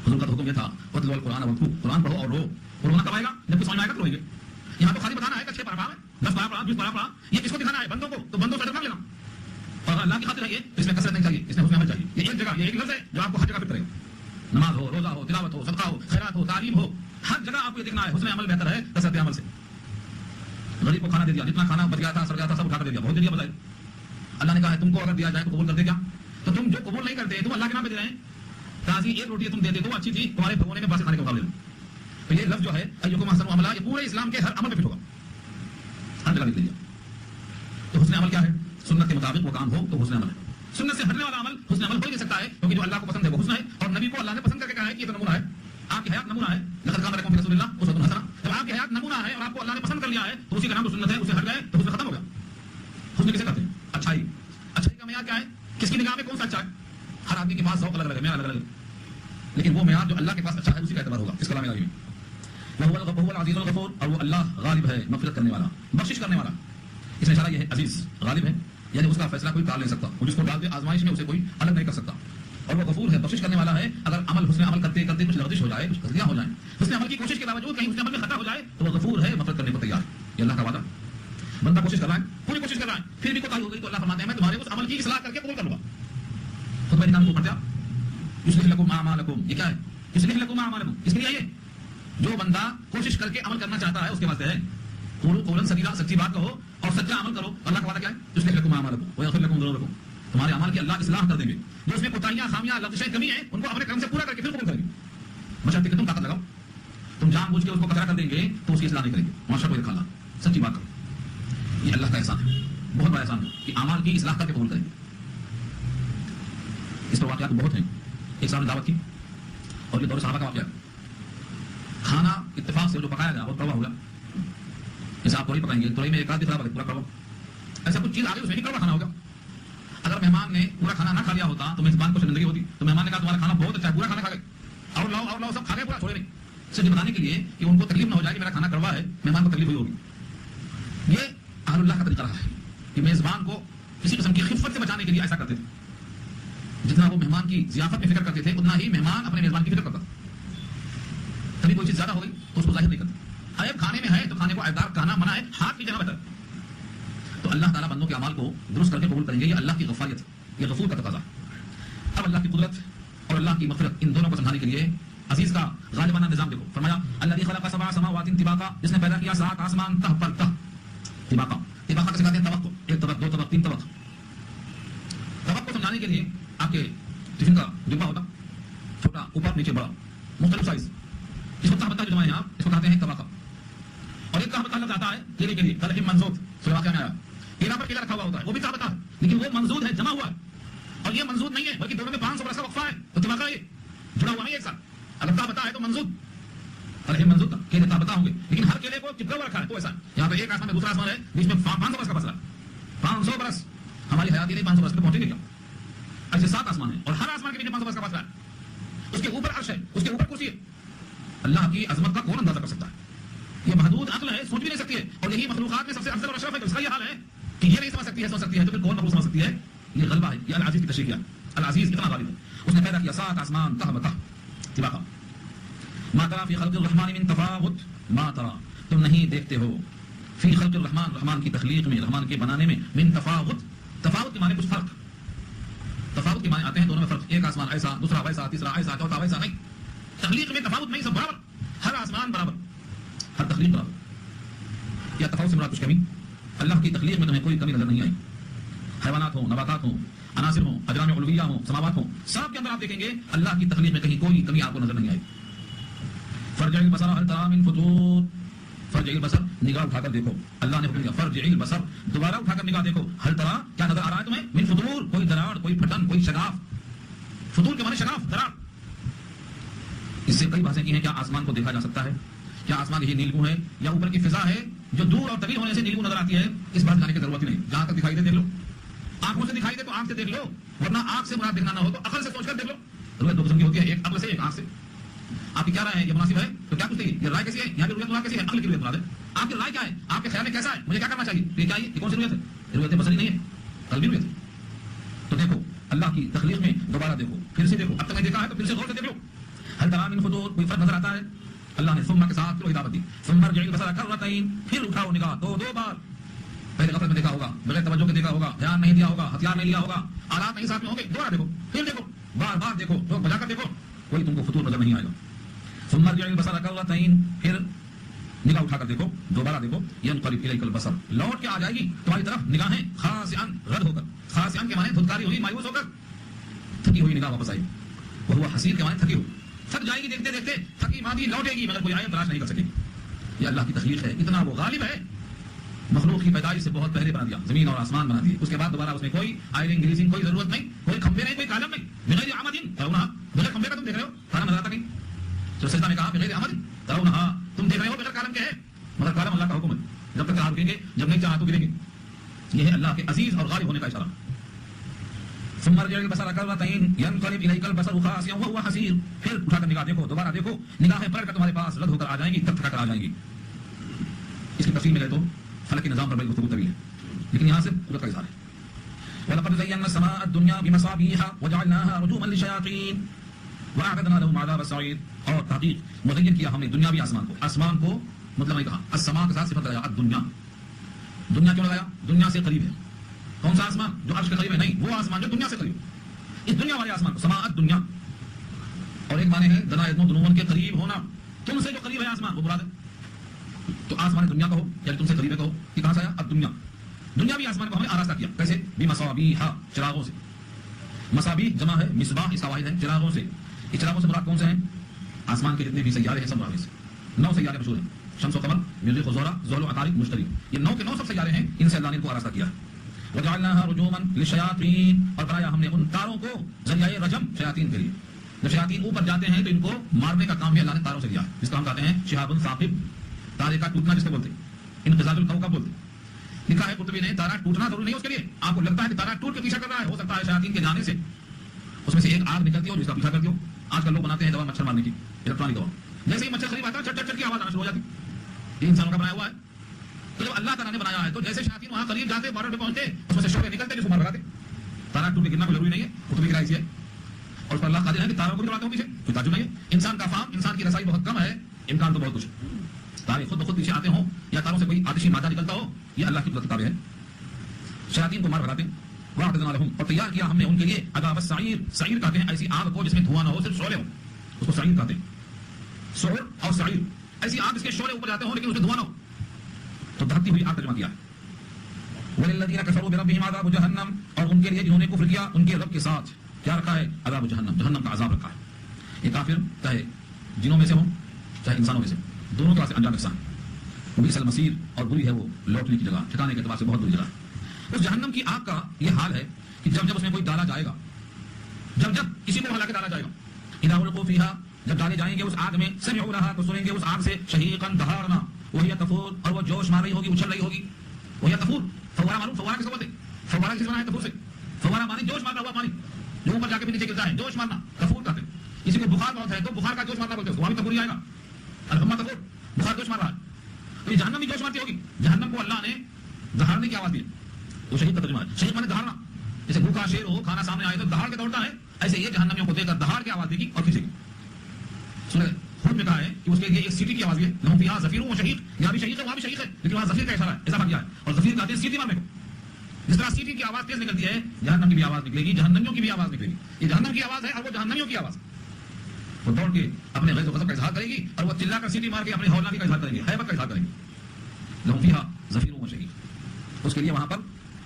B: حضور کا حکم یہ تھا واتلوا القرآن وابکوا، قرآن پڑھو اور رو. رونا کب آئے گا؟ جب کچھ سمجھ آئے گا تو روئیں گے. یہاں تو خالی بتانا ہے کہ 6 پارا ہے، 10 پارا، 20 پارا، یہ کس کو دکھانا ہے؟ بندوں کو. تو بندوں سے ڈرنا لینا اور اللہ کی خاطر ہے. یہ اس میں کثرت نہیں چاہیے، اس میں حسن عمل چاہیے. یہ ایک جگہ، یہ ایک لفظ ہے جو آپ کو ہر جگہ فٹ کرے گا. نماز ہو، روزہ ہو، تلاوت ہو، صدقہ ہو، خیرات ہو، تعلیم ہو، ہر جگہ آپ کو یہ دیکھنا ہے حسن عمل بہتر ہے کثرت عمل سے. غریب کو کھانا دے دیا، جتنا کھانا بچ گیا تھا، سڑ گیا تھا، سب اٹھا کر دے دیا، بہت دے دیا بتائے. اللہ نے کہا ہے تم کو اگر دیا جائے تو قبول کر دے. کیا؟ تو تم جو قبول نہیں کرتے تم اللہ کے نام پہ دے رہے ہیں. تازی ایک روٹی تم دے دے تو اچھی تھی، تمہارے بھگونے میں باسی کھانے کے مقابلے میں. تو یہ لفظ جو ہے ایکم احسن عملا، یہ پورے اسلام کے ہر عمل پہ فٹ ہوگا، ہر جگہ لکھ لیجیے. تو حسن عمل کیا ہے؟ سنت کے مطابق وہ کام ہو تو حسن عمل ہے. سنت سے ہٹنے والا عمل حسن عمل ہو ہی نہیں سکتا ہے کیونکہ جو اللہ کو پسند ہے وہ حسن ہے اور نبی کو اللہ نے پسند کر کے کہا ہے کہ یہ تو نمونہ ہے. آپ کی حیات نمونہ ہے. لقد کان لکم فی رسول اللہ اسوۃ حسنہ. جب آپ کی حیات نمونہ ہے اور آپ کو اللہ نے پسند کر لیا ہے تو اسی کا نام تو سنت ہے. اسے ہٹ گئے تو حسن ختم ہو گیا. حسن کسے کہتے ہیں؟ اچھائی. اچھائی کا معیار کیا ہے؟ کس کی نگاہ میں کون سا اچھا ہے؟ ہر آدمی کے پاس ذوق الگ الگ ہے، معیار الگ الگ ہے، لیکن وہ معیار جو اللہ کے پاس اچھا ہے اسی کا اعتبار ہوگا اس کلام الہی میں. وهو العزیز الغفور، اور وہ اللہ غالب ہے، مغفرت کرنے والا، بخشش کرنے والا. اس میں اشارہ یہ ہے عزیز غالب ہے، یعنی اس کا فیصلہ کوئی ٹال نہیں سکتا، وہ جس کو ڈال دے آزمائش میں اسے کوئی الگ نہیں کر سکتا. اور وہ غفور ہے، بخشش کرنے والا ہے. اگر حسن عمل کرتے کرتے کچھ لغزش ہو جائے، کچھ غلطیاں ہو جائیں، حسن عمل کی کوشش کے باوجود کہیں حسن عمل میں خطا ہو جائے تو وہ غفور ہے، مغفرت کرنے کو تیار ہے. یہ اللہ کا وعدہ. بندہ کوشش کر رہا ہے، پوری کوشش کر رہا ہے، پھر بھی کوتاہی ہو گئی تو اللہ فرماتے ہیں میں تمہارے اس عمل کی اصلاح کر کے قبول کر لوں گا. خود میں نام کو پڑھ دیا یصلح لکم اعمالکم. یہ کیا ہے؟ یصلح لکم اعمالکم. اس کے لیے یہ جو بندہ کوشش کر کے عمل کرنا چاہتا ہے اس کے واسطے ہے. قولاً سدیدا، سچی بات کہو اور سچا عمل کرو. اللہ کا وعدہ کیا ہے؟ یصلح لکم اعمالکم ویغفر لکم ذنوبکم. تمہارے اعمال کی اللہ اصلاح کر دیں گے. جو اس میں کوتاہیاں، خامیاں، لغزشیں، کمی ہیں ان کو اپنے کرم سے پورا کر کے پھر قبول کریں گے. بشرط کہ تم طاقت لگاؤ. تم جان بوجھ کے اس کو کچرا کر دیں گے تو اس کی اصلاح نہیں کریں گے. معاشرہ کو دکھانا، سچی بات کرو. احسان ہے، بہت بڑا احسان ہے کہ اعمال کی اصلاح کر کے قبول کریں. اس پر واقعات بہت ہیں. ایک صاحب نے دعوت کی اور یہ دور صحابہ کا واقعہ. کھانا اتفاق سے جو پکایا گیا وہ کڑوا ہو گیا. جیسے آپ توری پکائیں گے، توری میں ایک آدھ خراب پورا کڑوا. ایسا کچھ چیز آگے اس میں نہیں کڑوا کھانا ہوگا. اگر مہمان نے پورا کھانا نہ کھا لیا ہوتا تو میزبان کو شرمندگی ہوتی. تو مہمان نے کہا تمہارا کھانا بہت اچھا ہے، پورا کھانا کھا گئے، اور لاؤ سب کھا گئے پورا، چھوڑے نہیں. صرف بتانے کے لیے کہ ان کو تکلیف نہ ہو جائے کہ میرا کھانا کڑوا ہے، مہمان کو تکلیف ہوئی ہوگی. یہ اہل اللہ کا طریقہ رہا ہے کہ میزبان کو کسی قسم کی خفت سے بچانے کے لیے ایسا کرتے تھے. جتنا وہ مہمان کی ضیافت میں فکر کرتے تھے اتنا ہی مہمان اپنے میزبان کی فکر کرتا. کبھی کوئی چیز زیادہ ہو گئی تو اس کو ظاہر نہیں کرتے. عیب کھانے میں ہے تو کھانے کو عیبدار کہنا منع ہے، ہاتھ کی جگہ بہتر. تو اللہ تعالیٰ بندوں کے اعمال کو درست کر کے قبول کریں گے. یہ اللہ کی غفاریت، یہ غفور کا تقاضا. اب اللہ کی قدرت اور اللہ کی مغفرت ان دونوں کو سمجھانے کے لیے عزیز کا غالبانہ نظام دیکھو. فرمایا الذی خلق سبع سماوات طباقا، جس نے پیدا کیا 7 آسمان تہ پر تہ. طباقا کو سکھاتے ہیں توقع، ایک طبق، دو طبق، 3 طبق. طبق کو سمجھانے کے لیے آپ کے ٹفن کا ڈبہ ہوتا، چھوٹا، اوپر نیچے بڑا، مختلف سائز. اس کو تہبتہ جو جمع ہے آپ اس کو کہتے ہیں طبقہ. اور ایک تہبتہ لفظ آتا ہے کیلے کے لیے، تلحم منزود، سورہ واقعہ میں آیا. کیلا پر کیلا رکھا ہوا ہوتا ہے، وہ بھی تہبتہ ہے، لیکن وہ منزود ہے، جمع ہوا ہے. اور یہ منزود نہیں ہے بلکہ دونوں میں 500 برس کا وقفہ ہے. تو طبقہ یہ جڑا ہوا نہیں ایک ساتھ. اگر تہبتہ ہے تو منزود، تلحم منزود کا کیلے تہبتہ ہوں گے، لیکن ہر کیلے کو چپکا ہوا رکھا ہے. تو ایسا یہاں پہ ایک آسمان میں دوسرا آسمان ہے، بیچ میں 500 برس کا فاصلہ. 500 برس ہماری حیاتی نہیں 500 برس پہ پہنچیں گے کیا؟ ایسے 7 آسمان ہیں اور ہر آسمان کے پیچھے 500 برس کا فاصلہ ہے. اس کے اوپر عرش ہے، اس کے اوپر کرسی ہے. اللہ کی عظمت کا کون اندازہ کر سکتا ہے؟ یہ محدود عقل ہے، سوچ بھی نہیں سکتی ہے. اور یہی مخلوقات میں سب سے افضل اور اشرف ہے. اس کا یہ حال ہے کہ یہ نہیں سمجھ سکتی ہے، سمجھ سکتی ہے تو پھر کون مخلوق سمجھ سکتی ہے؟ یہ غلبہ ہے. یہ العزیز کی تشریح کیا. العزیز اتنا غالب ہے، اس نے پیدا کیا 7 آسمان تہ بتہ طباقا. ما ترى في خلق الرحمن من تفاوت، ما ترى تم نہیں دیکھتے ہو، فی خلق الرحمن، رحمان کی تخلیق میں، رحمان کے بنانے میں، من تفاوت. تفاوت کے معنی کچھ فرق، تفاوت کے معنی آتے ہیں دونوں میں فرق. ایک آسمان ایسا، دوسرا ویسا، تیسرا ایسا، چوتھا ویسا نہیں. تخلیق میں تفاوت نہیں، سب برابر. ہر آسمان برابر، ہر تخلیق برابر. یا تفاوت سے مراد کچھ کمی؟ اللہ کی تخلیق میں تمہیں کوئی کمی نظر نہیں آئی. حیوانات ہوں، نباتات ہوں، عناصر ہوں، اجرام علویہ ہوں، سماوات ہوں، سب کے اندر آپ دیکھیں گے اللہ کی تخلیق میں کہیں کوئی کمی آپ کو نظر نہیں آئی. فرجع البصر هل ترى من فطور، فرجع البصر، نگاہ اٹھا کر دیکھو. اللہ نے حکم دیا فرجع البصر، دوبارہ اٹھا کر نگاہ دیکھو. هل ترى، کیا نظر آ رہا ہے تمہیں؟ من فطور، کوئی دراڑ، کوئی پھٹن، کوئی شگاف. فطور کے معنی شگاف، دراڑ. اس سے کئی باتیں کی ہیں. کیا آسمان کو دیکھا جا سکتا ہے؟ کیا آسمان یہ نیلگوں ہے یا اوپر کی فضا ہے جو دور اور طویل ہونے سے نیلگوں نظر آتی ہے؟ اس بات جانے کی ضرورت ہی نہیں. جہاں تک دکھائی دے دیکھ لو. آنکھوں سے دکھائی دے تو آنکھ سے دیکھ لو، ورنہ آنکھ سے مراد دیکھنا نہ ہو تو عقل سے سوچ کر دیکھ لو. ضرورت 2 قسم کی ہوتی ہے، ایک عقل سے، ایک آنکھ سے. آپ کی کیا رائے ہے؟ یہ مناسب ہے تو کیا پوچھتے ہیں؟ یہ رائے کیسی ہے؟ یہاں کی رویت اللہ کیسی ہے؟ عقل کی رویت مراد ہے. آپ کی رائے کیا ہے؟ آپ کے خیال میں کیسا ہے؟ مجھے کیا کرنا چاہیے؟ یہ کیا ہے؟ یہ کون سی رویت ہے؟ رویت بصری نہیں ہے، قلبی رویت ہے. تو دیکھو اللہ کی تخلیق میں دوبارہ دیکھو، پھر سے دیکھو. اب تک نہیں دیکھا ہے تو پھر سے غور سے دیکھ لو. هل ترى من فطور، کوئی فرق نظر آتا ہے؟ اللہ نے ثم کے ساتھ ہدایت دی. ثم ارجع البصر کرتين، پھر اٹھاؤ نگاہ 2 بار. پہلے غفلت میں دیکھا ہوگا، بغیر توجہ کے دیکھا ہوگا، دھیان نہیں دیا ہوگا، ہتھیار نہیں لیا ہوگا، آلات نہیں ساتھ میں ہوں گے. دوبارہ دیکھو، پھر دیکھو، بار بار دیکھو، تو بجا کر دیکھو، کوئی تم کو فطور نظر نہیں آئے گا. ثم ارجع البصر کرتين، پھر نگاہ اٹھا کر دیکھو، دوبارہ دیکھو. ينقلب اليك البصر، لوٹ کے آ جائے گی تمہاری طرف نگاہیں خاسئا، رد ہو کر. خاسئا کے معنی دھتکاری ہوئی، مایوس ہو کر، تھکی ہوئی نگاہ واپس آئی. وہ حسیر کے معنی تھکی ہو، تھک جائے گی دیکھتے دیکھتے. تھکی مادی لوٹے گی مگر کوئی آئے تلاش نہیں کر سکے گی. یہ اللہ کی تخلیق ہے، اتنا وہ غالب ہے. مخلوق کی پیدائش سے بہت پہلے بنا دیا، زمین اور آسمان بنا دیے. اس کے بعد دوبارہ اس میں کوئی آئرنگ گریزنگ کوئی ضرورت نہیں، کوئی کھمبے نہیں، کوئی کالم نہیں. بغیر عمد ترونہا، بغیر کھمبے کا تم دیکھ رہے ہو، کھانا نظر آتا نہیں. تو سجدہ میں کہا بغیر عمد ترونہا، تم دیکھ رہے ہو بغیر کالم کے ہے، مگر کالم اللہ کا حکم ہے. جب تک آپ رکیں گے، جب نہیں چاہا تو گریں گے. یہ ہے اللہ کے عزیز اور غالب ہونے کا اشارہ. ثم ارجع البصر کرتين ينقلب اليك البصر خاسئا وهو حسير، پھر اٹھا کر نگاہ دیکھو، دوبارہ دیکھو، نگاہیں پلٹ کر تمہارے پاس رد ہو کر آ جائیں گی، تک تھکا کر آ جائیں گی. اس کی تفصیل میں گئے تو فلک کے نظام پر بڑی گفتگو طویل ہے، لیکن یہاں سے قدرت کا اظہار ہے. وَلَقَدْ زَيَّنَّا السَّمَاءَ الدُّنْيَا بِمَصَابِيحَ وَجَعَلْنَاهَا رُجُومًا لِلشَّيَاطِينِ وَأَعْتَدْنَا لَهُمْ عَذَابَ السَّعِيرِ. اور تحقیق مزین کیا ہم نے دنیا بھی آسمان کو. آسمان کو مطلب نہیں کہا، السماء کے ساتھ صفت لگایا، الدنیا. دنیا کیوں لگایا؟ دنیا سے قریب ہے. کون سا آسمان؟ جو عرش کے قریب ہے؟ نہیں، وہ آسمان جو دنیا سے قریب ہے. اس دنیا والے آسمان کو سماء الدنیا. اور ایک معنی ہے دنائن دنون کے قریب ہونا، تم سے جو قریب ہے آسمان وہ مراد ہے. تو آسمان دنیا کہو یا تم سے قریب ہے کہو، یہ کہاں سے آیا؟ الدنیا. دنیا بھی آسمان کو ہم نے آراستہ کیا. کیسے؟ بمصابیح، چراغوں سے. مصابیح جمع ہے، مصباح اس کا واحد ہے، چراغوں سے. یہ چراغوں سے مراد کون سے ہیں؟ آسمان کے جتنے بھی سیارے ہیں سب مراد سے. 9 سیارے مشہور ہیں. شمس و قمر، مریخ و زہرہ، زحل و عطارد، مشتری، یہ 9 کے 9 سب سیارے ہیں، ان سے اللہ نے ان کو آراستہ کیا ہے۔ وجعلناها رجوما للشیاطین، اور بنایا ہم نے ان تاروں کو ذریعہ رجم شیاطین کے لیے۔ جب شیاطین اوپر جاتے ہیں تو ان کو مارنے کا کام بھی اللہ نے تاروں سے کیا ہے، جس کا ہم کہتے ہیں شہاب ثاقب، تارے کا ٹوٹنا جس کو بولتے ہیں، انقضاض الکوكب بولتے ہیں۔ لکھا ہے قرطبی نے تارا ٹوٹنا ضروری نہیں اس کے لیے، آپ کو لگتا ہے کہ تارا ٹوٹ کے پیچھا کر رہا ہے، ہو سکتا ہے شیاطین کے جانے سے اس میں سے ایک آگ نکلتی ہو جس کا پیچھا کرتی ہو۔ آج کل لوگ بناتے ہیں دوا مچھر مارنے کی، الیکٹرانک دوا، جیسے ہی مچھر قریب آتا ہے چٹ چٹ چٹ کی آواز آنا شروع ہو جاتی، یہ انسانوں کا بنایا ہوا ہے۔ تو جب اللہ تعالیٰ نے بنایا ہے تو جیسے شیاطین وہاں قریب جاتے بارڈر پہ پہنچتے اس میں سے شعلے نکلتے جس کو مار بھگاتے۔ تارا ٹوٹ کے گرنا کوئی ضروری نہیں ہے، قرطبی کی رائے سے ہے، اور اس پر اللہ قادر ہے کہ تاروں کو بھی دوڑاتے ہوں پیچھے، کوئی تعجب نہیں ہے۔ انسان کا فام، انسان کی رسائی بہت کم ہے، امکان تو بہت کچھ ہے۔ تارے خود بخود پیچھے آتے ہوں یا تاروں سے کوئی آتشی مادہ نکلتا ہو، یہ اللہ کی قدرت تابع ہے۔ شیاطین کو مار بھگاتے ہیں، وَأَعْتَدْنَا لَهُمْ، اور تیار کیا ہم نے ان کے لیے عذاب السعیر، سعیر کہتے ہیں ایسی آگ کو جس میں دھواں نہ ہو، صرف شعلے ہو، اس کو سعیر کہتے ہیں۔ سعر اور سعیر، ایسی آگ جس کے شعلے اوپر جاتے ہوں لیکن اس میں دھواں نہ ہو، تو دھکتی ہوئی آگ ترجمہ کیا ہے۔ وَلِلَّذِينَ كَفَرُوا بِرَبِّهِمْ عَذَابُ جَهَنَّمَ، اور ان کے لیے جنہوں نے کفر کیا ان کے رب کے ساتھ کیا رکھا ہے، عذاب جہنم، جہنم کا عذاب رکھا ہے۔ یہ کافر چاہے جنوں میں سے ہوں چاہے انسانوں میں سے، دونوں طرح سے انجام یکساں ہے۔ بئس المصیر، اور بری ہے وہ لوٹنے کی جگہ، ٹھکانے کے اعتبار سے بہت بری جگہ ہے۔ اس جہنم کی آگ کا یہ حال ہے کہ جب جب اس میں کوئی ڈالا جائے گا، جب جب کسی کو ہلا کے ڈالا جائے گا، اذا القوا فیہا، جب ڈالے جائیں گے اس آگ میں، سمعوا لہا، تو سنیں گے اس آگ سے شہیقا دہارنا، وہی تفور، اور وہ جوش مار رہی ہوگی، اچھل رہی ہوگی، وہی تفور، فوارہ معلوم، فوارہ کس کو بولتے ہیں؟ فوارہ کس بنا ہے؟ تفور سے، فوارہ مانی جوش مارنا ہوا پانی جو اوپر جا کے بھی نیچے گرتا ہے، جوش مارنا تفور کہتے ہیں۔ کسی کو بخار بہت ہے تو بخار کا جوش مارنا بولتے ہیں، وہاں بھی تفور ہی آئے گا، الحمہ تفور، بخار جوش مار رہا ہے، تو یہ جہنم بھی جوش مارتی ہوگی۔ جہنم کو اللہ نے دہاڑنے کی آواز دی، وہ شہید کا ترجمہ ہے، شہید مانے دہاڑنا، جیسے بھوکا شیر ہو کھانا سامنے آئے تو دہاڑ کے دوڑتا ہے، ایسے یہ جہنمیوں کو دے کر دہاڑ کی آواز دے گی اور کھینچے گی۔ سورہ ہود میں کہا ہے کہ اس کے لیے ایک سیٹی کی آواز بھی ہے، لہم فیہا زفیر و شہیق، یہاں بھی شہیق ہے وہاں بھی شہیق ہے، لیکن وہاں زفیر کا اشارہ ہے، اضافہ کیا ہے، اور زفیر کہتے ہیں سیٹی مارنے کو۔ جس طرح سیٹی کی آواز تیز نکلتی ہے، جہنم کی بھی آواز نکلے گی، جہنمیوں کی بھی آواز نکلے گی۔ یہ جہنم کی آواز ہے اور وہ جہنمیوں کی آواز، وہ دوڑ کے اپنے غیظ و غضب کا اظہار کرے گی اور وہ چلا کر سیٹی مار کے اپنی ہولناکی کا اظہار کریں گے، ہیبت کا اظہار کریں گے۔ لہم فیہا زفیر و شہیق، اس کے لیے وہاں پر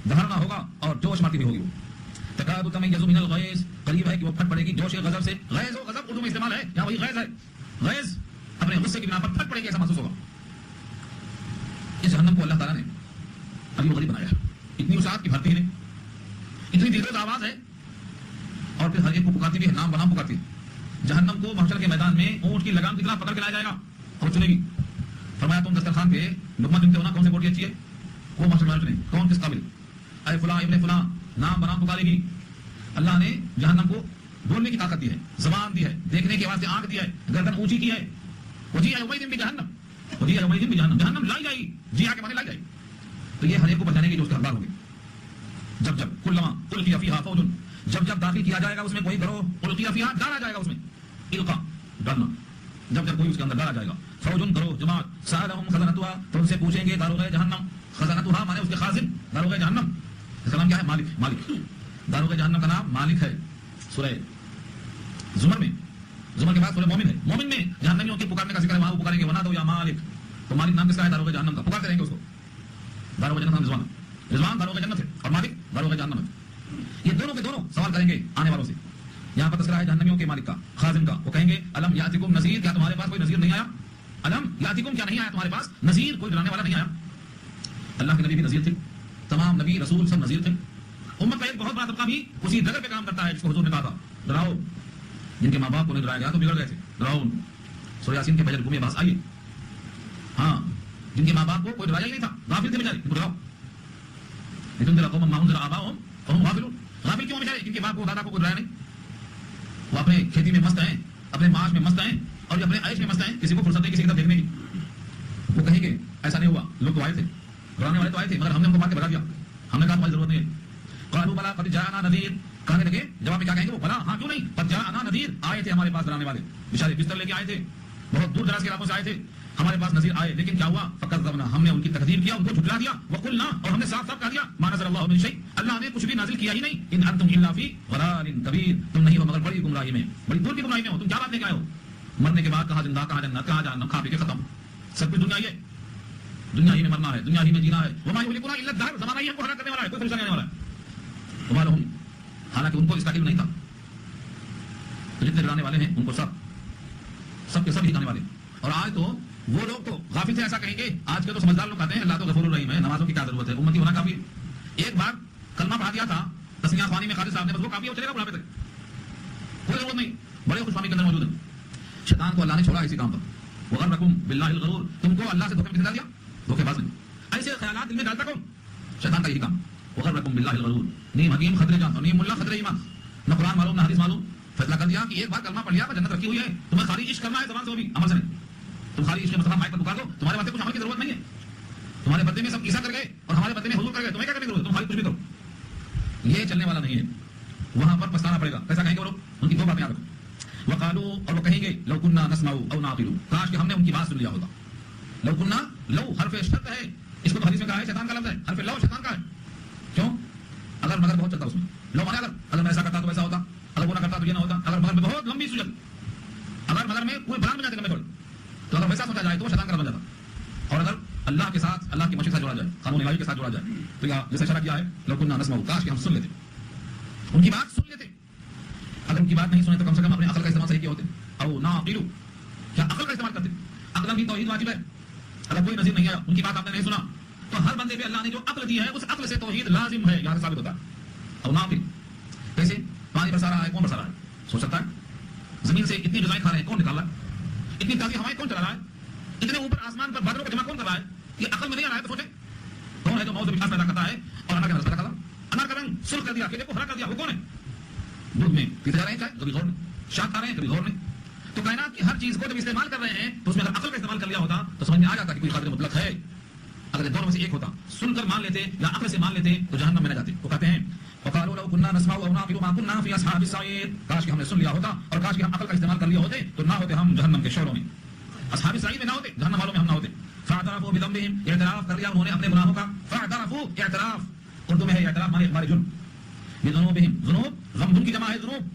B: دہرنا ہوگا اور جوش مارتی ہوئی ہوگی۔ وہ تکاد تمیز من الغیظ، قریب ہے کہ وہ پھٹ پڑے گی جوش غضب سے۔ غیظ و غضب اردو میں استعمال ہے، یہاں وہی غیظ ہے، غیظ اپنے غصے کی بنا پر پھٹ پڑے گی، ایسا محسوس ہوگا۔ اس جہنم کو اللہ تعالیٰ نے عجیب و غریب بنایا، اتنی وسعت کی بھرتی ہے، اتنی دلکش آواز ہے، اور پھر ہر ایک کو پکارتی بھی ہے، نام بنام پکارتی ہے۔ جہنم کو محشر کے میدان میں اونٹ کی لگام کی طرح پکڑ کے لایا جائے گا اور چنے گی۔ فرمایا تم دسترخوان پہ لقمہ چنتے ہو نا، کون سی بوٹی اچھی ہے، وہ محشر میں چنے، کون کس قابل، اے فلاں ابن فلاں، نام بنام پکارے گی۔ اللہ نے جہنم کو بولنے کی طاقت دی ہے، زبان دی ہے، دیکھنے کے واسطے آنکھ دی ہے، گردن اونچی کی ہے۔ وجیء یومئذ بجہنم، وجیء یومئذ بجہنم، جہنم لائی جائے گی، جی آ کے مانے لائی جائے گی۔ تو یہ ہر ایک کو بچانے کی جو اس کے حقدار ہوں گے۔ جب جب کلما القی فیہا فوج، جب جب داخل کیا جائے گا اس میں کوئی گروہ، القی فیہا ڈالا جائے گا اس میں، القا ڈالنا، جب جب کوئی اس کے اندر ڈالا جائے گا، فوج گروہ جماعت، سألہم خزنتہا، تو ان سے پوچھیں گے داروغ جہنم، خزنتہا مانے اس کے خازن، داروغ جہنم، اس کا نام کیا ہے؟ مالک، مالک، داروغ جہنم کا نام مالک ہے۔ سورہ زمر میں، زمر کے بعد سورہ مومن ہے، مومن میں جہنمیوں کے پکارنے کا ذکر ہے، وہاں وہ پکاریں گے ونادوا یا مالک، تو مالک نام کس کا ہے؟ داروغ جہنم کا، پکارتے رہیں گے اس کو۔ داروغ جنت رضوان، رضوان داروغ جنت ہے اور مالک داروغ جہنم ہے۔ یہ دونوں کے دونوں سوال کریں گے آنے والوں سے۔ یہاں پر تذکرہ ہے جہنمیوں کے مالک کا، خازن کا، وہ کہیں گے الم یاتکم نذیر، کیا تمہارے پاس کوئی نذیر نہیں آیا؟ الم یاتکم، کیا نہیں آیا تمہارے پاس نذیر، کوئی ڈرانے والا نہیں آیا؟ اللہ کے نبی بھی نذیر تھے، تمام نبی رسول سب نذیر تھے۔ امت کا ایک بہت بڑا طبقہ بھی اسی ڈگر پہ کام کرتا ہے جس کو حضور نے کہا تھا ڈراؤ، جن کے ماں باپ کو نہیں ڈرایا گیا تو بگڑ گئے تھے، ڈراؤ۔ سورہ یاسین کے بجر گھومے باز آئیے، ہاں جن کے ماں باپ کو کوئی ڈرایا ہی نہیں تھا، غافل تھے بیچارے، ان کو ڈراؤ۔ لتنذر قوما ما انذر آباؤهم فهم غافلون، غافل کیوں بیچارے؟ جن کے باپ کو دادا کو کوئی ڈرایا نہیں، وہ اپنے کھیتی میں مست ہیں، اپنے معاش میں مست ہیں اور اپنے عیش میں مست ہیں، کسی کو فرصت نہیں کسی کی طرف دیکھنے کی۔ وہ کہیں گے ایسا نہیں ہوا، لوگ تو آئے تھے، ڈرانے والے تو آئے تھے، مگر ہم نے ان کو مار کے بھگا دیا، ہم نے کہا تمہاری ضرورت نہیں ہے۔ قالوا بلا قد جاءنا نذیر، کہنے لگے جواب میں کیا کہیں گے وہ، بلا ہاں کیوں نہیں، قد جاءنا نذیر، آئے تھے ہمارے پاس ڈرانے والے، بیچارے بستر لے کے آئے تھے، بہت دور دراز کے علاقوں سے آئے تھے، ہمارے پاس نذیر آئے، لیکن کیا ہوا؟ فکذبنا، ہم نے ان کی تکذیب کیا، ان کو جھٹلا دیا، وقلنا، اور ہم نے صاف صاف کہہ دیا ما نزل اللہ من شیء، اللہ نے کچھ بھی نازل کیا ہی نہیں، ان انتم الا فی ضلال کبیر، تم نہیں ہو مگر بڑی گمراہی میں، بڑی دور کی گمراہی میں ہو، تم کیا بات لے کے آئے ہو؟ مرنے کے بعد کہاں زندہ، کہاں جنت، کہاں جہنم، کھا پی کے ختم، سب کچھ دنیا ہی ہے، دنیا ہی میں مرنا ہے، دنیا ہی میں جینا ہے، وما یہلکنا الا الدہر، زمانہ ہی ہم کو ہلاک کرنے والا ہے، کوئی فرشتہ نہیں آنے والا ہے۔ وما لہم، حالانکہ ان کو اس کا علم نہیں تھا، تو جتنے ڈرانے والے ہیں ان کو سب کے سب ہی ڈرانے والے، اور آج تو وہ لوگ تو غافل تھے ایسا کہیں گے. آج کے تو سمجھدار لوگ کہتے ہیں اللہ تو غفور الرحیم ہے, نمازوں کی کیا ضرورت ہے, امتی ہونا کافی ہے. ایک بار کلمہ پڑھا دیا تھا تسمیہ خوانی میں خالد صاحب نے, بس وہ کافی ہے, وہ چلے گا بڑھاپے تک, کوئی ضرورت نہیں. بڑے خوش فہمی کے اندر موجود ہیں. شیطان کو اللہ نے چھوڑا اسی کام پر. وغرکم باللہ الغرور, تم کو اللہ سے دھوکے میں ڈال دیا, دھوکے باز نہیں. ایسے خیالات دل میں ڈالتا کون؟ شیطان کا یہی کام. وغرکم باللہ الغرور, نیم حکیم خطرے جانتا, نیم ملا خطرے ایمان. نہ قرآن معلوم نہ حدیث معلوم, فیصلہ کر دیا کہ ایک بار کلمہ پڑھ لیا جنت رکھی ہوئی ہے. تمہیں خالی عشق کرنا ہے زبان سے, وہ بھی عمل سے نہیں. تم خالی عشق مصطفیٰ مائک پر پکار دو, تمہارے واسطے کچھ عمل کی ضرورت نہیں ہے. تمہارے بدلے میں سب عیسیٰ کر گئے اور ہمارے بدلے میں حضور کر گئے, تمہیں کیا کرنے کی ضرورت, تم خالی کچھ بھی کرو. یہ چلنے والا نہیں ہے. وہاں پر پچھتانا پڑے گا. کیسا کہیں گے وہ لوگ؟ ان کی دو باتیں یاد رکھو. وقالو, اور وہ کہیں گے لو کنا نسمع او نعقل, کاش کہ ہم نے ان کی بات سن لیا ہوتا. لو کنا, لو حرف شرط ہے, اس کو تو حدیث میں کہا ہے شیطان کا لفظ ہے. حرف لو شیطان کا ہے. کیوں؟ اگر مگر بہت چلتا اس میں. لو مانا اگر میں ایسا کرتا تو ایسا ہوتا, اگر وہ نہ کرتا تو یہ نہ ہوتا, اگر مگر میں بہت لمبی سوچت, اگر مگر میں پورے بلان بن جاتے لمبے تھوڑے, تو اگر ویسا سوچا جائے تو وہ شیطان کا بن جاتا. اور اگر اللہ کے ساتھ, اللہ کی مشیت سے جوڑا جائے, قانون الہی کے ساتھ جوڑا جائے, تو یا جیسے اشارہ کیا ہے لو کنا نسمع, کاش کہ ہم سن لیتے, ان کی بات سن لیتے. اگر ان کی بات نہیں سنے تو کم سے کم اپنے عقل کا استعمال صحیح کیا ہوتے. او نعقل, کیا عقل کا استعمال کرتے. عقل بھی توحید واجب ہے. اگر کوئی نظیر نہیں آیا, ان کی بات آپ نے نہیں سنا, تو ہر بندے پہ اللہ نے جو عقل دی ہے اس عقل سے توحید لازم ہے, یہاں سے ثابت ہوتا ہے. او نعقل, کیسے؟ پانی برسا رہا ہے, کون برسا رہا ہے؟ سوچ سکتا ہے. زمین سے اتنی غذائیں کھا رہے ہیں, کون نکال رہا ہے؟ اتنی تازی ہوائیں کون چلا رہا ہے؟ اتنے اوپر آسمان پر بادلوں کا جمع کون کر رہا ہے؟ یہ عقل میں نہیں آ رہا ہے تو سوچیں کون ہے جو موت پیدا کرتا ہے اور انار کا رس پیدا کرتا, انار کا رنگ سرخ کر دیا, کیلے کو ہرا کر دیا, وہ کون ہے؟ دودھ میں پیتے جا رہے ہیں چائے, کبھی غور نہیں. شاد کھا رہے ہیں, کبھی غور نہیں. تو کائنات کی ہر چیز کو جب استعمال کر رہے ہیں تو اس میں اگر عقل کا استعمال کر لیا ہوتا تو سمجھ میں آ جاتا کہ کوئی قادر مطلق ہے. اگر دونوں میں سے ایک ہوتا, سن کر مان لیتے یا عقل سے مان لیتے, تو جہنم میں نہ جاتے. وہ کہتے ہیں وقالوا لو كنا نسمع او نعقل ما كنا في اصحاب السعير, کاش کہ ہم نے سن لیا ہوتا اور کاش کہ ہم عقل کا استعمال کر لیا ہوتے تو نہ ہوتے ہم جہنم کے شوروں میں, اصحاب السعير میں نہ ہوتے, جہنم والوں میں ہم نہ ہوتے. فاعترفوا بذنبهم, اعتراف کر لیا انہوں نے اپنے گناہوں کا. فاعترفوا, اعتراف اردو میں ہے اعتراف مانے ہمارے جرم. بذنوبهم, ذنوب ذنب کی جمع ہے ذنوب,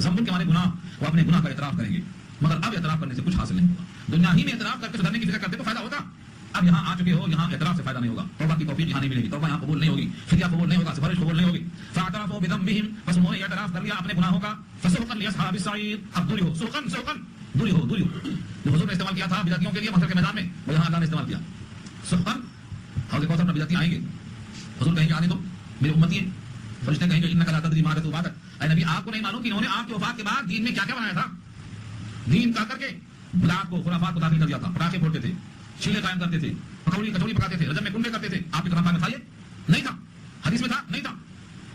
B: ذنب کے مانے گناہ. وہ اپنے گناہ کا اعتراف کریں گے, مگر اب اعتراف کرنے سے کچھ حاصل نہیں ہوگا. دنیا ہی میں اعتراف کر کے سدھرنے کی فکر کرتے تو فائدہ ہوتا. اب یہاں آ چکے ہو, یہاں اعتراف سے فائدہ نہیں ہوگا. توبہ کی توفیق یہاں نہیں ملے گی, توبہ یہاں قبول نہیں ہوگی, فدیہ قبول نہیں ہوگا, سفارش قبول نہیں ہوگی. فاعترفوا بذنبهم, بس انہوں نے اعتراف کر لیا اپنے گناہوں کا. فسحقا لاصحاب السعير, اب دوری ہو, سحقا سحقا, دوری ہو دوری ہو. جو حضور نے استعمال کیا تھا بدعتیوں کے لیے محشر کے میدان میں, وہ یہاں اللہ نے استعمال کیا. سحقا, حوض کوثر میں بدعتی آئیں گے, حضور کہیں گے آنے دو, میرے امتی ہیں. فرشتے کہیں گے انک لا تدری ما احدثوا بعدک, اے نبی آپ کو نہیں معلوم کہ انہوں نے آپ کی وفات کے بعد دین میں کیا کیا بنایا تھا. دین کا کر کے بدعات کو, خرافات کو داخل کر دیا تھا. پٹاخے پھوڑتے تھے, چیلے قائم کرتے تھے, پکوڑی کچوڑی پکاتے تھے, رجب میں کنڈے کرتے تھے. آپ کی طرح میں تھا یہ نہیں تھا, حدیث میں تھا نہیں تھا.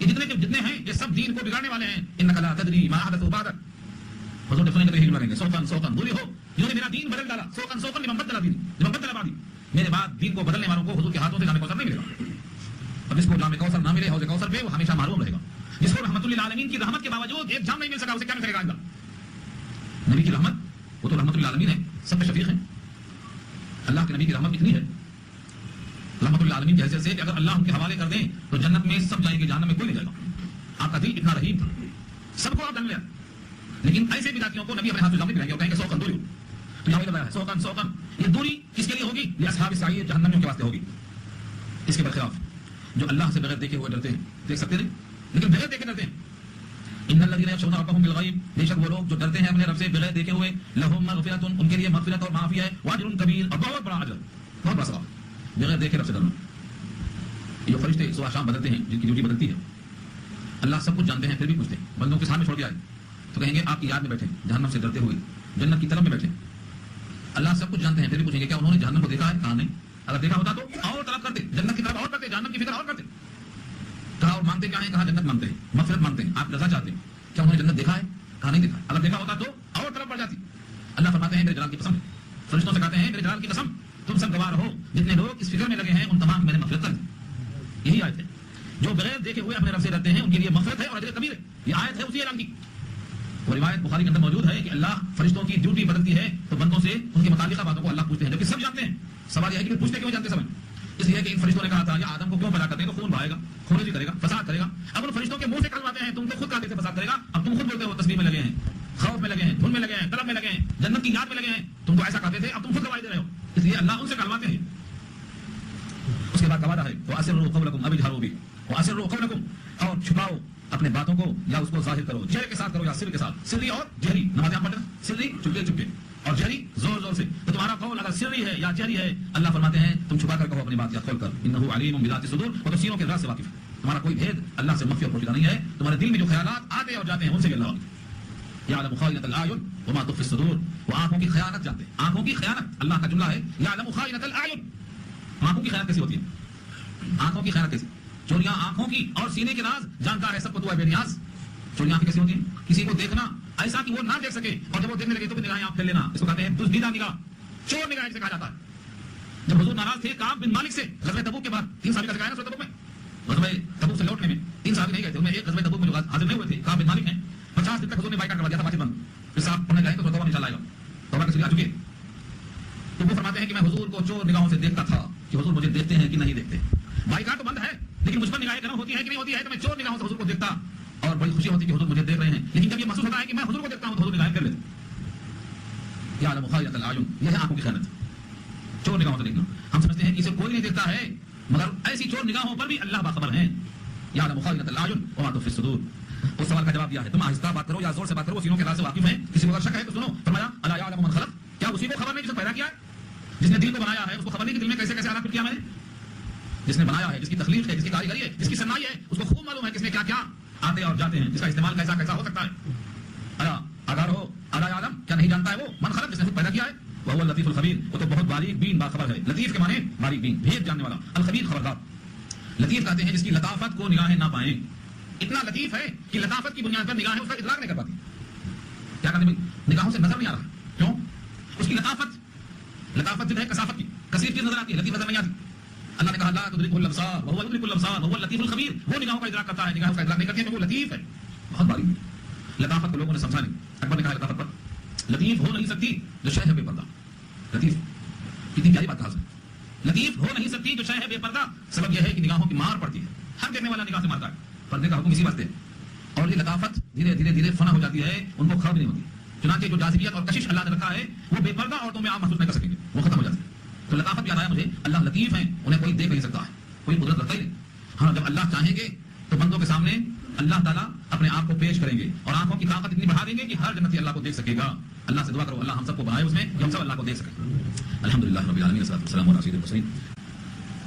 B: یہ جتنے ہیں یہ سب دین کو بگاڑنے والے ہیں. انک لا تدری ما احدثوا بعدک, حضور نے سنیں گے ہی ماریں گے. سوکن سوکن, دوری ہو, جنہوں نے میرا دین بدل ڈالا. سوکن سوکن لمن بدل دین, لمن بدل بعدی, میرے بعد دین کو بدلنے والوں کو حضور کے ہاتھوں سے جام کوثر نہیں ملے گا. اب جس کو جام کوثر نہ ملے حوض کوثر پہ, وہ ہمیشہ معلوم رہے گا. جس کو رحمت للعالمین کی رحمت کے باوجود ایک جام نہیں مل سکا, اسے کیا مل سکے گا؟ نبی کی رحمت, وہ تو رحمت للعالمین ہے, سب کے شفیق ہیں. اللہ کے نبی کی رحمت اتنی ہے رحمت للعالمین کی حیثیت سے کہ اگر اللہ ان کے حوالے کر دیں تو جنت میں سب جائیں گے, جہنم میں کوئی نہیں جائے گا. آپ کا دل اتنا رحیم تھا, سب کو آپ ڈنگ لیا. لیکن ایسے بدعتیوں کو نبی اپنے ہاتھ میں جام نہیں پلائیں گے اور کہیں گے سوکن دوری ہو. تو یہاں لگایا ہے سوکن سوکن, یہ دوری کس کے لیے ہوگی؟ یہ اصحاب السعیر, جہنمیوں کے واسطے ہوگی. اس کے برخلاف جو اللہ سے بغیر دیکھے ہوئے ڈرتے ہیں, دیکھ سکتے نہیں لیکن بغیر دیکھے ڈرتے ہیں. ان الذين يخشون ربهم بالغیب, بے شک وہ لوگ جو ڈرتے ہیں اپنے رب سے بغیر دیکھے ہوئے, لهم مغفرۃ, ان کے لیے مغفرت اور معافی ہے, واجر کبیر, اور بہت بڑا اجر, بہت بڑا ثواب. بغیر دیکھے رب سے ڈرنا. یہ فرشتے صبح شام بدلتے ہیں, جن کی ڈیوٹی بدلتی ہے. اللہ سب کچھ جانتے ہیں, پھر بھی پوچھتے ہیں, بندوں کے سامنے چھوڑ کے آئے تو کہیں گے آپ کی یاد میں بیٹھے, جہنم سے ڈرتے ہوئے جنت کی طرف میں بیٹھے. اللہ سب کچھ جانتے ہیں, پھر بھی پوچھیں گے کیا انہوں نے جہنم کو دیکھا ہے؟ کہا نہیں. اگر دیکھا ہوتا تو اور طرف کرتے, جنت کی طرف اور کرتے, جہنم کی فکر اور کرتے. کہا اور مانگتے کیا ہیں؟ کہا جنت مانگتے ہیں, مغفرت مانگتے ہیں, آپ رضا چاہتے ہیں. کیا انہوں نے جنت دیکھا ہے؟ کہا نہیں دیکھا. اگر دیکھا ہوتا تو اور طرف بڑھ جاتی. اللہ فرماتے ہیں میرے جلال کی قسم, فرشتوں سے کہتے ہیں میرے جلال کی قسم, تم سب گواہ ہو, جتنے لوگ اس فکر میں لگے ہیں ان تمام میں نے مغفرت کر دی. یہی آیت ہے. جو بغیر دیکھے ہوئے اپنے رب سے ڈرتے ہیں ان کے لیے مغفرت ہے اور اجر کبیر ہے. یہ آیت ہے اسی اعلان کی. وہ روایت بخاری کے اندر موجود ہے کہ اللہ فرشتوں کی ڈیوٹی بدلتی ہے تو بندوں سے ان کے متعلقہ باتوں کو اللہ پوچھتے ہیں, جبکہ سب جانتے ہیں. سوال یہ ہے کہ پوچھتے کیوں جانتے سمجھ, اس لیے کہ ان فرشتوں نے کہا تھا یا آدم کو کیوں پیدا کرتے ہیں تو خون بہائے گا, خونریزی کرے گا, فساد کرے گا. اب ان فرشتوں کے منہ سے کہلواتے ہیں تم تو خود کہتے تھے فساد کرے گا, اب تم خود بولتے ہو تسبیح میں لگے ہیں, خوف میں لگے ہیں, دھن میں لگے ہیں, طلب میں لگے ہیں, جنت کی یاد میں لگے ہیں. تم تو ایسا کہتے تھے, اب تم خود گواہی دے رہے ہو. اس لیے اللہ ان سے کہلواتے ہیں. اس کے بعد وعدہ ہے وَأَسِرُّوا قَوْلَكُمْ أَوِ اجْهَرُوا بِهِ وَأَسِرُّوا قَوْلَكُمْ, اور چھپاؤ اپنے باتوں کو یا اس کو ظاہر کرو, چہرے کے ساتھ کرو یا سر کے ساتھ. سری اور جہری, نماز آپ پڑھتے ہیں سری چپکے چپکے, اور جہری زور زور سے. تو تمہارا قول اگر سری ہے یا جہری ہے, اللہ فرماتے ہیں تم چھپا کر کہو اپنی بات یا کھول کر, انہ علیم بذات الصدور, وہ تو سینوں کے راز سے واقف ہے. تمہارا کوئی بھید اللہ سے مخفی اور پوشیدہ نہیں ہے. تمہارے دل میں جو خیالات آتے اور جاتے ہیں ان سے بھی اللہ واقف. یعلم خائنۃ الاعین وما تخفی الصدور, وہ آنکھوں کی خیانت جانتے ہیں. آنکھوں کی خیانت اللہ کا جملہ ہے, یعلم خائنۃ الاعین. آنکھوں کی خیانت کیسی ہوتی ہے؟ آنکھوں کی خیانت کیسی؟ چوریاں آنکھوں کی اور سینے کے راز جانتا ہے سب کو, تو ہے بے نیاز. چوریاں آنکھیں کیسی ہوتی ہیں؟ کسی کو دیکھنا ایسا کہ وہ نہ دیکھ سکے, اور جب وہ دیکھنے لگے تو بھی نگاہیں آپ پھیر لینا, اس کو کہتے ہیں دزدیدہ نگاہ, چور نگاہ جسے کہا جاتا ہے. جب حضور ناراض تھے کعب بن مالک سے غزوہ تبوک کے بعد, 3 صحابی کا ذکر ہے نا سورۃ تبوک میں, غزوہ تبوک سے لوٹنے میں 3 صحابی نہیں گئے تھے, ان میں ایک غزوہ تبوک میں جو حاضر نہیں ہوئے تھے کعب بن مالک ہیں, 50 دن تک حضور نے بائیکاٹ کروا دیا تھا بات بند. پھر صاحب پڑھنے جائیں تو توبہ نہیں چلا آئے گا, توبہ کسی آ چکی ہے. تو وہ فرماتے ہیں کہ میں حضور کو چور نگاہوں سے دیکھتا تھا کہ حضور مجھے دیکھتے ہیں کہ نہیں دیکھتے. بائیکاٹ تو بند ہے لیکن مجھ پر نگاہیں گرم ہوتی ہے کہ نہیں ہوتی ہے, تو میں چور نگاہوں سے حضور کو دیکھتا اور بڑی خوشی ہوتی ہے کہ حضور مجھے دیکھ رہے ہیں. لیکن جب یہ محسوس ہوتا ہے کہ میں حضور کو دیکھتا ہوں تو حضور نگاہیں کر لیتے. یعلم خائنۃ الاعین, یہ ہے آنکھوں کی خیانت, چور نگاہوں سے دیکھنا. ہم سمجھتے ہیں کہ اسے کوئی نہیں دیکھتا ہے, مگر ایسی چور نگاہوں پر بھی اللہ باخبر ہیں. یعلم خائنۃ الاعین وما تخفی الصدور. اس سوال کا جواب دیا ہے, تم آہستہ بات کرو یا زور سے بات کرو, وہ سینوں کے راز سے واقف ہیں. کسی کو اگر شک ہے تو سنو, فرمایا الا یعلم من خلق, کیا اسی کو خبر نہیں جس نے پیدا کیا ہے, جس نے دل کو بنایا ہے, اس کو خبر نہیں کہ دل میں کیسے کیسے آنا پھر کیا میں نے, جس نے بنایا ہے, جس کی تخلیق ہے, جس کی کاریگری ہے, جس کی صنائی ہے, اس کو خوب معلوم ہے کس میں کیا کیا آتے اور جاتے ہیں, جس کا استعمال کیسا کیسا ہو سکتا ہے. الا اگر ہو الا یعلم, کیا نہیں جانتا ہے وہ, من خلق, جس نے خود پیدا کیا ہے, وہ اللطیف الخبیر, وہ تو بہت باریک بین باخبر ہے. لطیف کے معنی باریک بین, بھید جاننے والا, الخبیر خبردار. لطیف کہتے ہیں جس کی لطافت کو نگاہیں نہ پائیں. اتنا لطیف ہے کہ لطافت کی بنیاد پر نگاہیں اس کا ادراک نہیں کر پاتی. کیا کہتے ہیں, نگاہوں سے نظر نہیں آ رہا, کیوں؟ اس کی لطافت جو ہے کثافت کی, کثیر چیز نظر آتی ہے, لطیف نظر نہیں آتی. اللہ نے کہا لا تدرکہ الابصار وهو يدرك الابصار وهو اللطيف الخبیر, وہ نگاہوں کا ادراک کرتا ہے, نگاہوں کا ادراک نہیں کرتی ہے, تو وہ لطیف ہے, بہت باریک. لطافت کو لوگوں نے سمجھا نہیں. اکبر نے کہا لطافت پر لطیف ہو نہیں سکتی جو شے ہے بے پردہ. لطیف کتنی پیاری بات کہا, لطیف ہو نہیں سکتی جو شے ہے بے پردہ. سبب یہ ہے کہ نگاہوں کی مار پڑتی ہے, ہر دیکھنے والا نگاہ سے مارتا ہے. پردے کا حکم اسی واسطے, اور یہ لطافت دھیرے دھیرے دھیرے فنا ہو جاتی ہے, ان کو خبر نہیں ہوتی. چنانچہ جو جاذبیت اور کشش اللہ نے رکھا ہے وہ بے پردہ عورتوں میں آپ محسوس نہیں کر سکیں گے, وہ ختم ہو جاتی ہے. تو لطافت یاد آیا مجھے, اللہ لطیف ہیں, انہیں کوئی دیکھ نہیں سکتا ہے, کوئی قدرت رکھتا ہی نہیں. ہاں جب اللہ چاہیں گے تو بندوں کے سامنے اللہ تعالیٰ اپنے آپ کو پیش کریں گے, اور آنکھوں کی طاقت اتنی بڑھا دیں گے کہ ہر جنتی اللہ کو دیکھ سکے گا. اللہ سے دعا کرو اللہ ہم سب کو بنائے اس میں کہ ہم سب اللہ کو دیکھ سکیں. الحمدللہ رب العالمین, والصلاۃ والسلام علی سیدنا المرسلین.